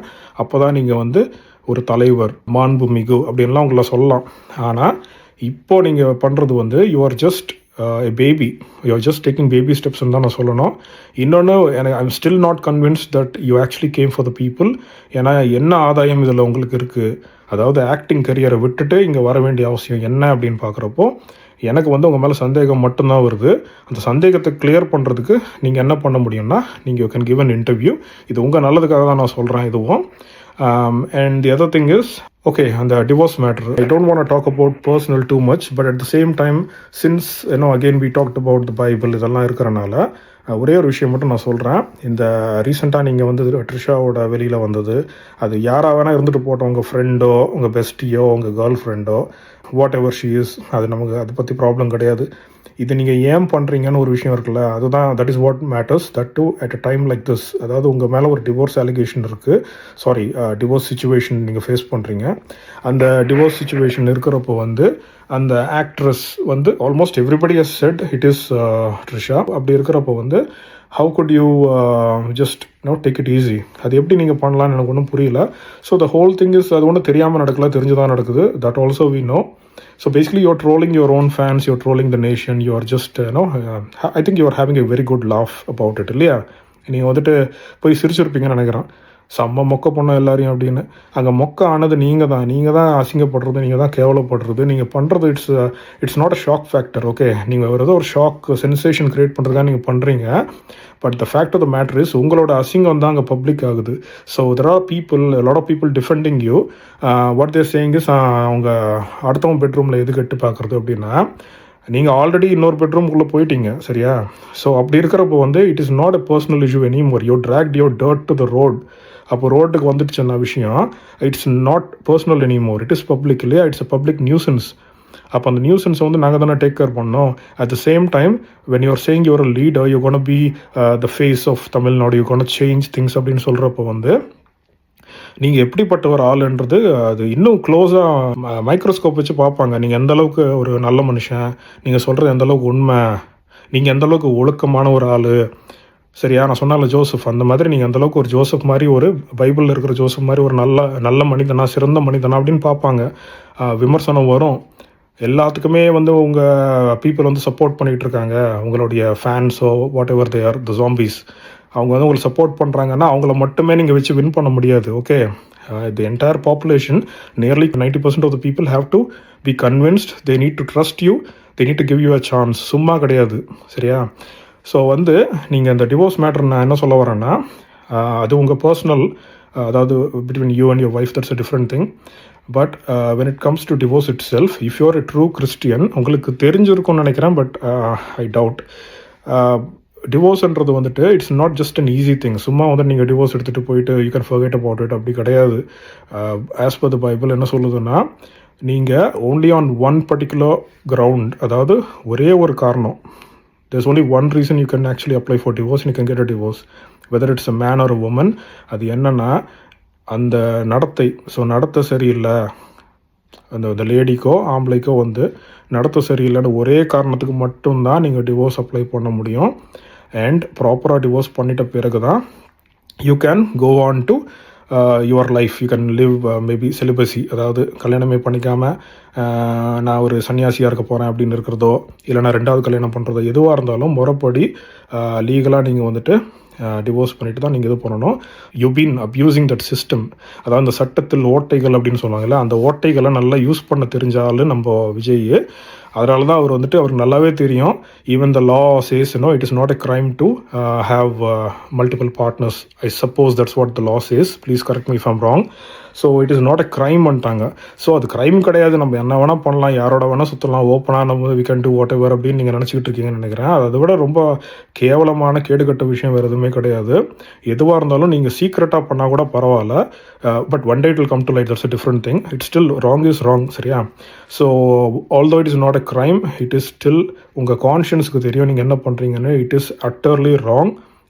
S1: அப்போ தான் நீங்கள் ஒரு தலைவர், மாண்புமிகு அப்படின்லாம் உங்களை சொல்லலாம். ஆனால் இப்போது நீங்கள் பண்ணுறது you are just a baby. You are just taking baby steps தான் நான் சொல்லணும். இன்னொன்று, I'm still not convinced that you actually came for the people. ஏன்னா என்ன ஆதாயம் இதில் உங்களுக்கு இருக்குது? அதாவது ஆக்டிங் கரியரை விட்டுட்டு இங்கே வர வேண்டிய அவசியம் என்ன அப்படின்னு பார்க்குறப்போ எனக்கு உங்கள் மேலே சந்தேகம் மட்டும்தான் வருது. அந்த சந்தேகத்தை கிளியர் பண்ணுறதுக்கு நீங்கள் என்ன பண்ண முடியும்னா, நீங்கள் you can give an interview. இது உங்கள் நல்லதுக்காக தான் நான் சொல்கிறேன் இதுவும். And the other thing is, okay, on the divorce matter, I don't want to talk about personal too much, but at the same time, since again we talked about the Bible, இதெல்லாம் இருக்கிறனால ஒரே ஒரு விஷயம் மட்டும் நான் சொல்கிறேன். இந்த ரீசெண்டாக நீங்கள் ட்ரிஷாவோட வெளியில் வந்தது, அது யாராக வேணால் இருந்துட்டு போட்டோம், உங்கள் ஃப்ரெண்டோ, உங்கள் பெஸ்டியோ, உங்கள் கேர்ள் ஃப்ரெண்டோ, வாட் எவர் ஷீ இஸ், அது நமக்கு அதை பற்றி ப்ராப்ளம் கிடையாது. இது நீங்கள் ஏன் பண்ணுறீங்கன்னு ஒரு விஷயம் இருக்குல்ல, அதுதான் that is what matters. That too at a time like this. அதாவது உங்கள் மேலே ஒரு டிவோர்ஸ் அலிகேஷன் இருக்குது, டிவோர்ஸ் சுச்சுவேஷன் நீங்கள் ஃபேஸ் பண்ணுறீங்க. அந்த டிவோர்ஸ் சுச்சுவேஷன் இருக்கிறப்போ அந்த actress almost everybody has said it is Trisha. அப்படி இருக்கிறப்போ how could you just take it easy? அது எப்படி நீங்கள் பண்ணலான்னு எனக்கு ஒன்றும் புரியல. So the whole thing is, அது ஒன்றும் தெரியாமல் நடக்கல, தெரிஞ்சுதான் நடக்குது. That also we know. So basically you're trolling your own fans, you're trolling the nation, you're just, I think you're having a very good laugh about it, இல்லையா? நீங்கள் போய் சிரிச்சிருப்பீங்கன்னு நினைக்கிறேன். செம்ம மொக்க பொண்ணு எல்லாரையும் அப்படின்னு. அங்கே மொக்க ஆனது நீங்கள் தான் அசிங்கப்படுறது, நீங்கள் தான் கேவலப்படுறது. நீங்கள் பண்ணுறது it's not a shock factor. Okay, நீங்கள் ஏதோ ஒரு ஷாக் சென்சேஷன் க்ரியேட் பண்ணுறதுக்காக நீங்கள் பண்ணுறீங்க. But the fact of the matter is, உங்களோட அசிங்கம் தான் அங்கே பப்ளிக் ஆகுது. So there are people, lot of people defending you. What they're saying is, அவங்க அடுத்தவங்க பெட்ரூமில் எது கட்டு பார்க்குறது அப்படின்னா, நீங்கள் ஆல்ரெடி இன்னொரு பெட்ரூம்குள்ளே போயிட்டீங்க, சரியா? ஸோ அப்படி இருக்கிறப்போ it is not a personal issue anymore. You dragged your dirt to the road. அப்போ ரோட்டுக்கு வந்துடுச்சுன்னா விஷயம், it's not personal anymore, it is public, இல்லையா? It's a public nuisance. அப்போ அந்த நியூசன்ஸை நாங்கள் தானே டேக் கேர் பண்ணோம். At the same time when you're saying your a leader, you gonna be the face of Tamil Nadu, you gonna change things அப்படின்னு சொல்கிறப்போ நீங்கள் எப்படிப்பட்ட ஒரு ஆளுன்றது அது இன்னும் க்ளோஸாக மைக்ரோஸ்கோப் வச்சு பார்ப்பாங்க. நீங்கள் எந்த அளவுக்கு ஒரு நல்ல மனுஷன், நீங்கள் சொல்கிறது எந்த அளவுக்கு உண்மை, நீங்கள் எந்த அளவுக்கு ஒழுக்கமான ஒரு ஆள், சரியா? நான் சொன்னால ஜோசப், அந்த மாதிரி நீங்கள் அந்தளவுக்கு ஒரு ஜோசப் மாதிரி, ஒரு பைபிளில் இருக்கிற ஜோசப் மாதிரி ஒரு நல்ல மனிதனா, சிறந்த மனிதனா அப்படின்னு பார்ப்பாங்க. விமர்சனம் வரும். எல்லாத்துக்குமே உங்கள் பீப்புள் சப்போர்ட் பண்ணிகிட்டு இருக்காங்க, உங்களுடைய ஃபேன்ஸோ whatever they are, the zombies, அவங்க உங்களுக்கு சப்போர்ட் பண்ணுறாங்கன்னா அவங்கள மட்டுமே நீங்கள் வச்சு வின் பண்ண முடியாது. Okay, the entire population, nearly 90% of the people have to be convinced, they need to trust you, they need to give you a chance. சும்மா கிடையாது, சரியா? ஸோ நீங்கள் இந்த டிவோர்ஸ் மேட்டர் நான் என்ன சொல்ல வரேன்னா, அது உங்கள் பர்சனல், அதாவது between you and your wife, that's a different thing. But when it comes to divorce itself, if you are a true Christian, உங்களுக்கு தெரிஞ்சிருக்கும்னு நினைக்கிறேன், பட் ஐ டவுட். டிவோர்ஸ்ன்றது it's not just an easy thing. சும்மா நீங்கள் divorce எடுத்துகிட்டு போயிட்டு you can forget about it, அப்படி கிடையாது. ஆஸ் பர் த பைபிள் என்ன சொல்லுதுன்னா, நீங்கள் only on one particular ground, அதாவது ஒரே ஒரு காரணம், there's only one reason you can actually apply for divorce and you can get a divorce, whether it's a man or a woman. அது என்னன்னா அந்த நடத்தை. ஸோ நடத்தை சரியில்லை, அந்த லேடிக்கோ ஆம்பளைக்கோ நடத்தை சரியில்லைன்னு ஒரே காரணத்துக்கு மட்டும்தான் நீங்கள் டிவோர்ஸ் அப்ளை பண்ண முடியும். அண்ட் ப்ராப்பராக டிவோர்ஸ் பண்ணிட்ட பிறகு தான் you can go on to your life, you can live maybe celibacy, அதாவது கல்யாணமே பண்ணிக்காமல் நான் ஒரு சன்னியாசியாக இருக்க போகிறேன் அப்படின்னு இருக்கிறதோ, இல்லைனா ரெண்டாவது கல்யாணம் பண்ணுறதோ, எதுவாக இருந்தாலும் முறைப்படி லீகலாக நீங்கள் டிவோர்ஸ் பண்ணிட்டு தான் நீங்கள் இது பண்ணணும். You been abusing that system. அதாவது அந்த சட்டத்தில் ஓட்டைகள் அப்படின்னு சொல்லுவாங்கல்ல, அந்த ஓட்டைகளை நல்லா யூஸ் பண்ண தெரிஞ்சாலும் நம்ம விஜய். அதனால தான் அவர் அவருக்கு நல்லாவே தெரியும், even the law says it is not a crime to have multiple partners. I suppose that's what the law says, please correct me if I'm wrong. So it is not a crime பண்ணிட்டாங்க. ஸோ அது crime கிடையாது, நம்ம என்ன வேணால் பண்ணலாம், யாரோட வேணால் சுற்றலாம், ஓப்பனாக நம்ம we can do what ever அப்படின்னு நீங்கள் நினச்சிக்கிட்டு இருக்கீங்கன்னு நினைக்கிறேன். அதை விட ரொம்ப கேவலமான கேடுகட்ட விஷயம் வேறு எதுவுமே கிடையாது. எதுவாக இருந்தாலும் நீங்கள் சீக்ரெட்டாக பண்ணால் கூட பரவாயில்ல, but one day it will come to light, that's a different thing. It's still wrong is wrong, சரியா? So although it is not a crime, it is still உங்கள் கான்ஷியன்ஸுக்கு தெரியும் நீங்கள் என்ன பண்ணுறீங்கன்னு. It is utterly wrong,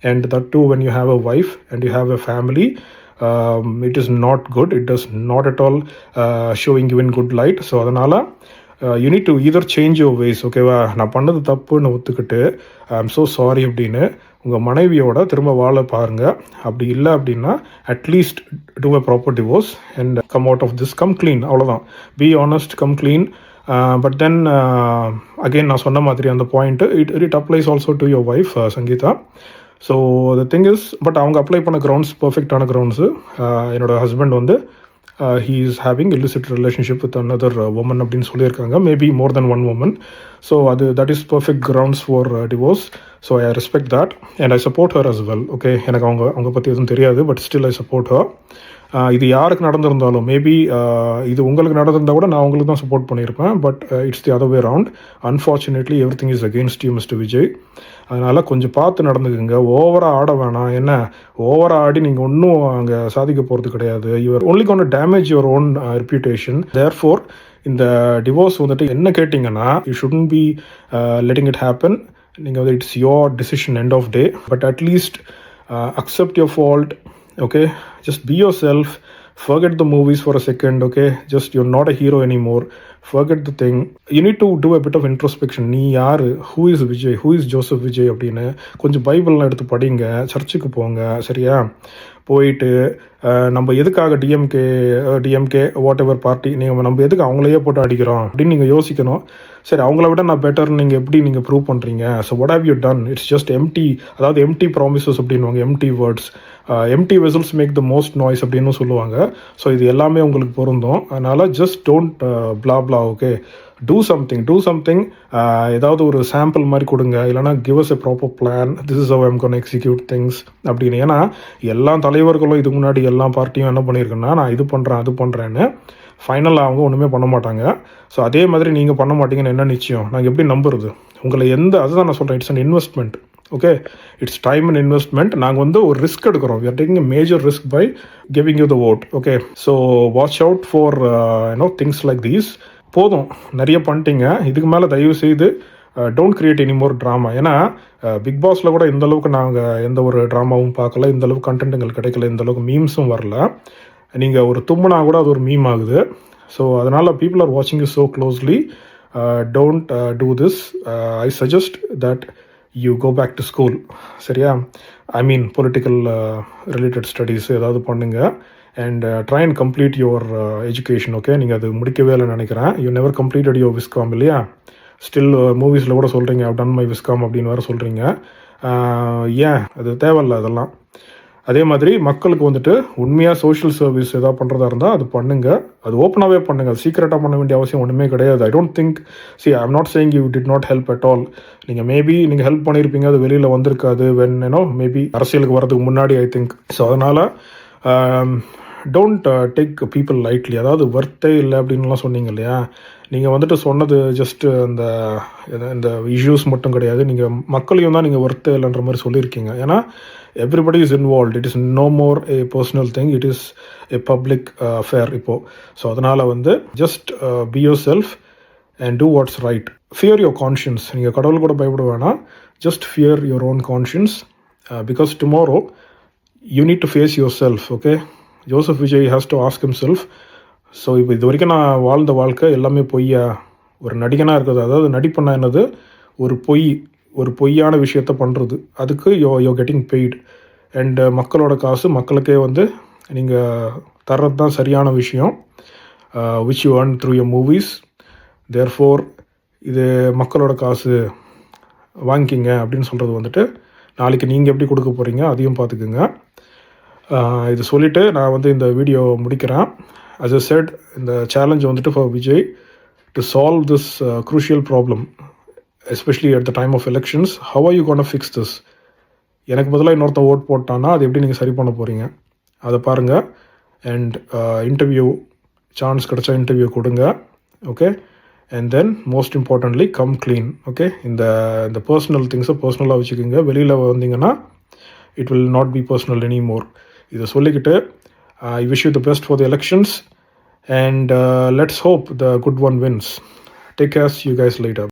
S1: and that too when you have a wife and you have a family. It is not good, it does not at all showing you in good light. So அதனால் you need to either change your ways, ஓகேவா? நான் பண்ணது தப்புன்னு ஒத்துக்கிட்டு ஐ am so sorry அப்படின்னு உங்கள் மனைவியோட திரும்ப வாழ பாருங்கள். அப்படி இல்லை அப்படின்னா at least do a proper divorce and come out of this, come clean, அவ்வளோதான். Be honest, come clean. But then again நான் சொன்ன மாதிரி அந்த point it applies also to your wife Sangeetha. So the thing is, but அவங்க apply பண்ண grounds பர்ஃபெக்டான grounds. என்னோடய husband வந்து he is having illicit relationship with another woman அப்படின்னு சொல்லியிருக்காங்க, maybe more then one woman. So that is perfect grounds for divorce. So I respect that and I support her as well. Okay, எனக்கு அவங்க பற்றி எதுவும் தெரியாது, but still I support her. இது யாருக்கு நடந்திருந்தாலும், maybe இது உங்களுக்கு நடந்திருந்தால் கூட நான் உங்களுக்கு தான் சப்போர்ட் பண்ணியிருப்பேன், but it's the other way around. Unfortunately every thing is against you, mister Vijay. அதனால் கொஞ்சம் பார்த்து நடந்துக்குங்க. ஓவராக ஆட வேணாம். என்ன ஓவராக ஆடி நீங்கள் ஒன்றும் அங்கே சாதிக்க போகிறது கிடையாது. You're only gonna damage your own reputation. Therefore இந்த டிவோர்ஸ் வந்துட்டு என்ன கேட்டிங்கன்னா, you shouldn't be letting it happen. நீங்கள் வந்து it's your decision end of day, but at least accept your fault. Okay, just be yourself, forget the movies for a second. Okay, just you're not a hero anymore, forget the thing. You need to do a bit of introspection. நீ யார், who is Vijay, who is Joseph Vijay அப்படின்னு கொஞ்சம் பைபிள்லாம் எடுத்து படிங்க, சர்ச்சுக்கு போங்க, சரியா? போயிட்டு நம்ம எதுக்காக டிஎம்கே வாட் எவர் பார்ட்டி, நம்ம எதுக்கு அவங்களையே போட்டு அடிக்கிறோம் அப்படின்னு நீங்கள் யோசிக்கணும். சரி, அவங்கள விட நான் பெட்டர்னு நீங்கள் எப்படி நீங்கள் ப்ரூவ் பண்ணுறீங்க? So what have you done? It's just empty, அதாவது எம்டி ப்ராமிசஸ் அப்படின்வாங்க, empty words. Empty vessels make the most noise அப்படின்னு சொல்லுவாங்க. ஸோ இது எல்லாமே உங்களுக்கு பொருந்தும். அதனால் just don't blah, okay? Do something. ஏதாவது ஒரு சாம்பிள் மாதிரி கொடுங்க, இல்லைனா give us a proper plan, this is how I'm gonna execute things அப்படின்னு. ஏன்னா எல்லா தலைவர்களும் இதுக்கு முன்னாடி எல்லா பார்ட்டியும் என்ன பண்ணியிருக்குன்னா, நான் இது பண்ணுறேன் அது பண்ணுறேன்னு ஃபைனலாக அவங்க ஒன்றுமே பண்ண மாட்டாங்க. ஸோ அதே மாதிரி நீங்கள் பண்ண மாட்டீங்கன்னு என்ன நிச்சயம்? நாங்கள் எப்படி நம்புறது உங்களை? அதுதான் நான் சொல்கிறேன், it's an investment. Okay, it's time and investment. நாங்கள் வந்து ஒரு ரிஸ்க் எடுக்கிறோம். We are taking a major risk by giving you the vote. Okay, so watch out for things like these. போதும், நிறைய பண்ணிட்டீங்க. இதுக்கு மேலே தயவு செய்து don't create any more drama. ஏன்னா பிக் பாஸில் கூட இந்தளவுக்கு நாங்கள் எந்த ஒரு ட்ராமாவும் பார்க்கல, இந்தளவுக்கு கண்டென்ட் எங்களுக்கு கிடைக்கல, இந்தளவுக்கு மீம்ஸும் வரல. நீங்கள் ஒரு தும்முனா கூட அது ஒரு மீம் ஆகுது. ஸோ அதனால் பீப்புள் ஆர் வாட்சிங் you so closely. Don't do this. I suggest that you go back to school, சரியா? I mean political related studies ஏதாவது பண்ணுங்கள். And try and complete your education. Okay, நீங்கள் அது முடிக்கவே இல்லைன்னு நினைக்கிறேன். You never completed your viscom, இல்லையா? Still மூவிஸில் கூட சொல்கிறீங்க ஐவ் டன் மை விஸ்காம் அப்படின்னு வேறு சொல்கிறீங்க. ஏன் அது தேவையில்லை அதெல்லாம். அதே மாதிரி மக்களுக்கு வந்துட்டு உண்மையாக சோஷியல் சர்வீஸ் எதாவது பண்ணுறதா இருந்தால் அது பண்ணுங்கள். அது ஓப்பனாகவே பண்ணுங்கள். அது சீக்கிரட்டாக பண்ண வேண்டிய அவசியம் ஒன்றுமே கிடையாது. I don't think, I am not saying you did not help at all. நீங்கள் மேபி நீங்கள் ஹெல்ப் பண்ணியிருப்பீங்க, அது வெளியில் வந்திருக்காது வென் மேபி அரசியலுக்கு வரதுக்கு முன்னாடி, ஐ திங்க். ஸோ அதனால் டோன்ட் டேக் பீப்புள் லைட்லி. அதாவது வர்த்தே இல்லை அப்படின்லாம் சொன்னீங்க இல்லையா? நீங்கள் வந்துட்டு சொன்னது ஜஸ்ட்டு இந்த இஷ்யூஸ் மட்டும் கிடையாது, நீங்கள் மக்களையும் தான் நீங்கள் வர்த்தே இல்லைன்ற மாதிரி சொல்லியிருக்கீங்க. ஏன்னா everybody is involve. It is no more a personal thing, it is a public affair இப்போது. ஸோ அதனால் just be yourself and do what's right. Fear your conscience. நீங்கள் கடவுள் கூட பயப்பட வேணாம். Just fear your own conscience, because tomorrow you need to face yourself. Okay, Joseph Vijay has to ask himself. ஸோ இப்போ இது வரைக்கும் நான் வாழ்ந்த வாழ்க்கை எல்லாமே பொய்யா? ஒரு நடிகனாக இருக்கிறது, அதாவது நடிப்புன்னா என்னது? ஒரு பொய்யான விஷயத்த பண்ணுறது. அதுக்கு யோ கெட்டிங் பெய்டு. அண்டு மக்களோட காசு மக்களுக்கே நீங்கள் தர்றது தான் சரியான விஷயம். Which you earn through your movies. Therefore இது மக்களோட காசு வாங்கிக்கிங்க அப்படின்னு சொல்கிறது நாளைக்கு நீங்கள் எப்படி கொடுக்க போகிறீங்க அதையும் பார்த்துக்குங்க. இது சொல்லிவிட்டு நான் இந்த வீடியோ முடிக்கிறேன். as I said, இந்த challenge for Vijay to solve this crucial problem, especially at the time of elections. How are you going to fix this? எனக்கு பதிலாக இன்னொருத்த ஓட் போட்டான்னா அது எப்படி நீங்கள் சரி பண்ண போகிறீங்க அதை பாருங்கள். அண்ட் இன்டர்வியூ சான்ஸ் கிடச்சா இன்டர்வியூ கொடுங்க. Okay, and then most importantly come clean. Okay, இந்த பர்சனல் திங்ஸை பர்சனலாக வச்சுக்கோங்க. வெளியில் வந்தீங்கன்னா it will not be personal any more. இதை சொல்லிக்கிட்டு I wish you the best for the elections and let's hope the good one wins. Take care. See you guys later.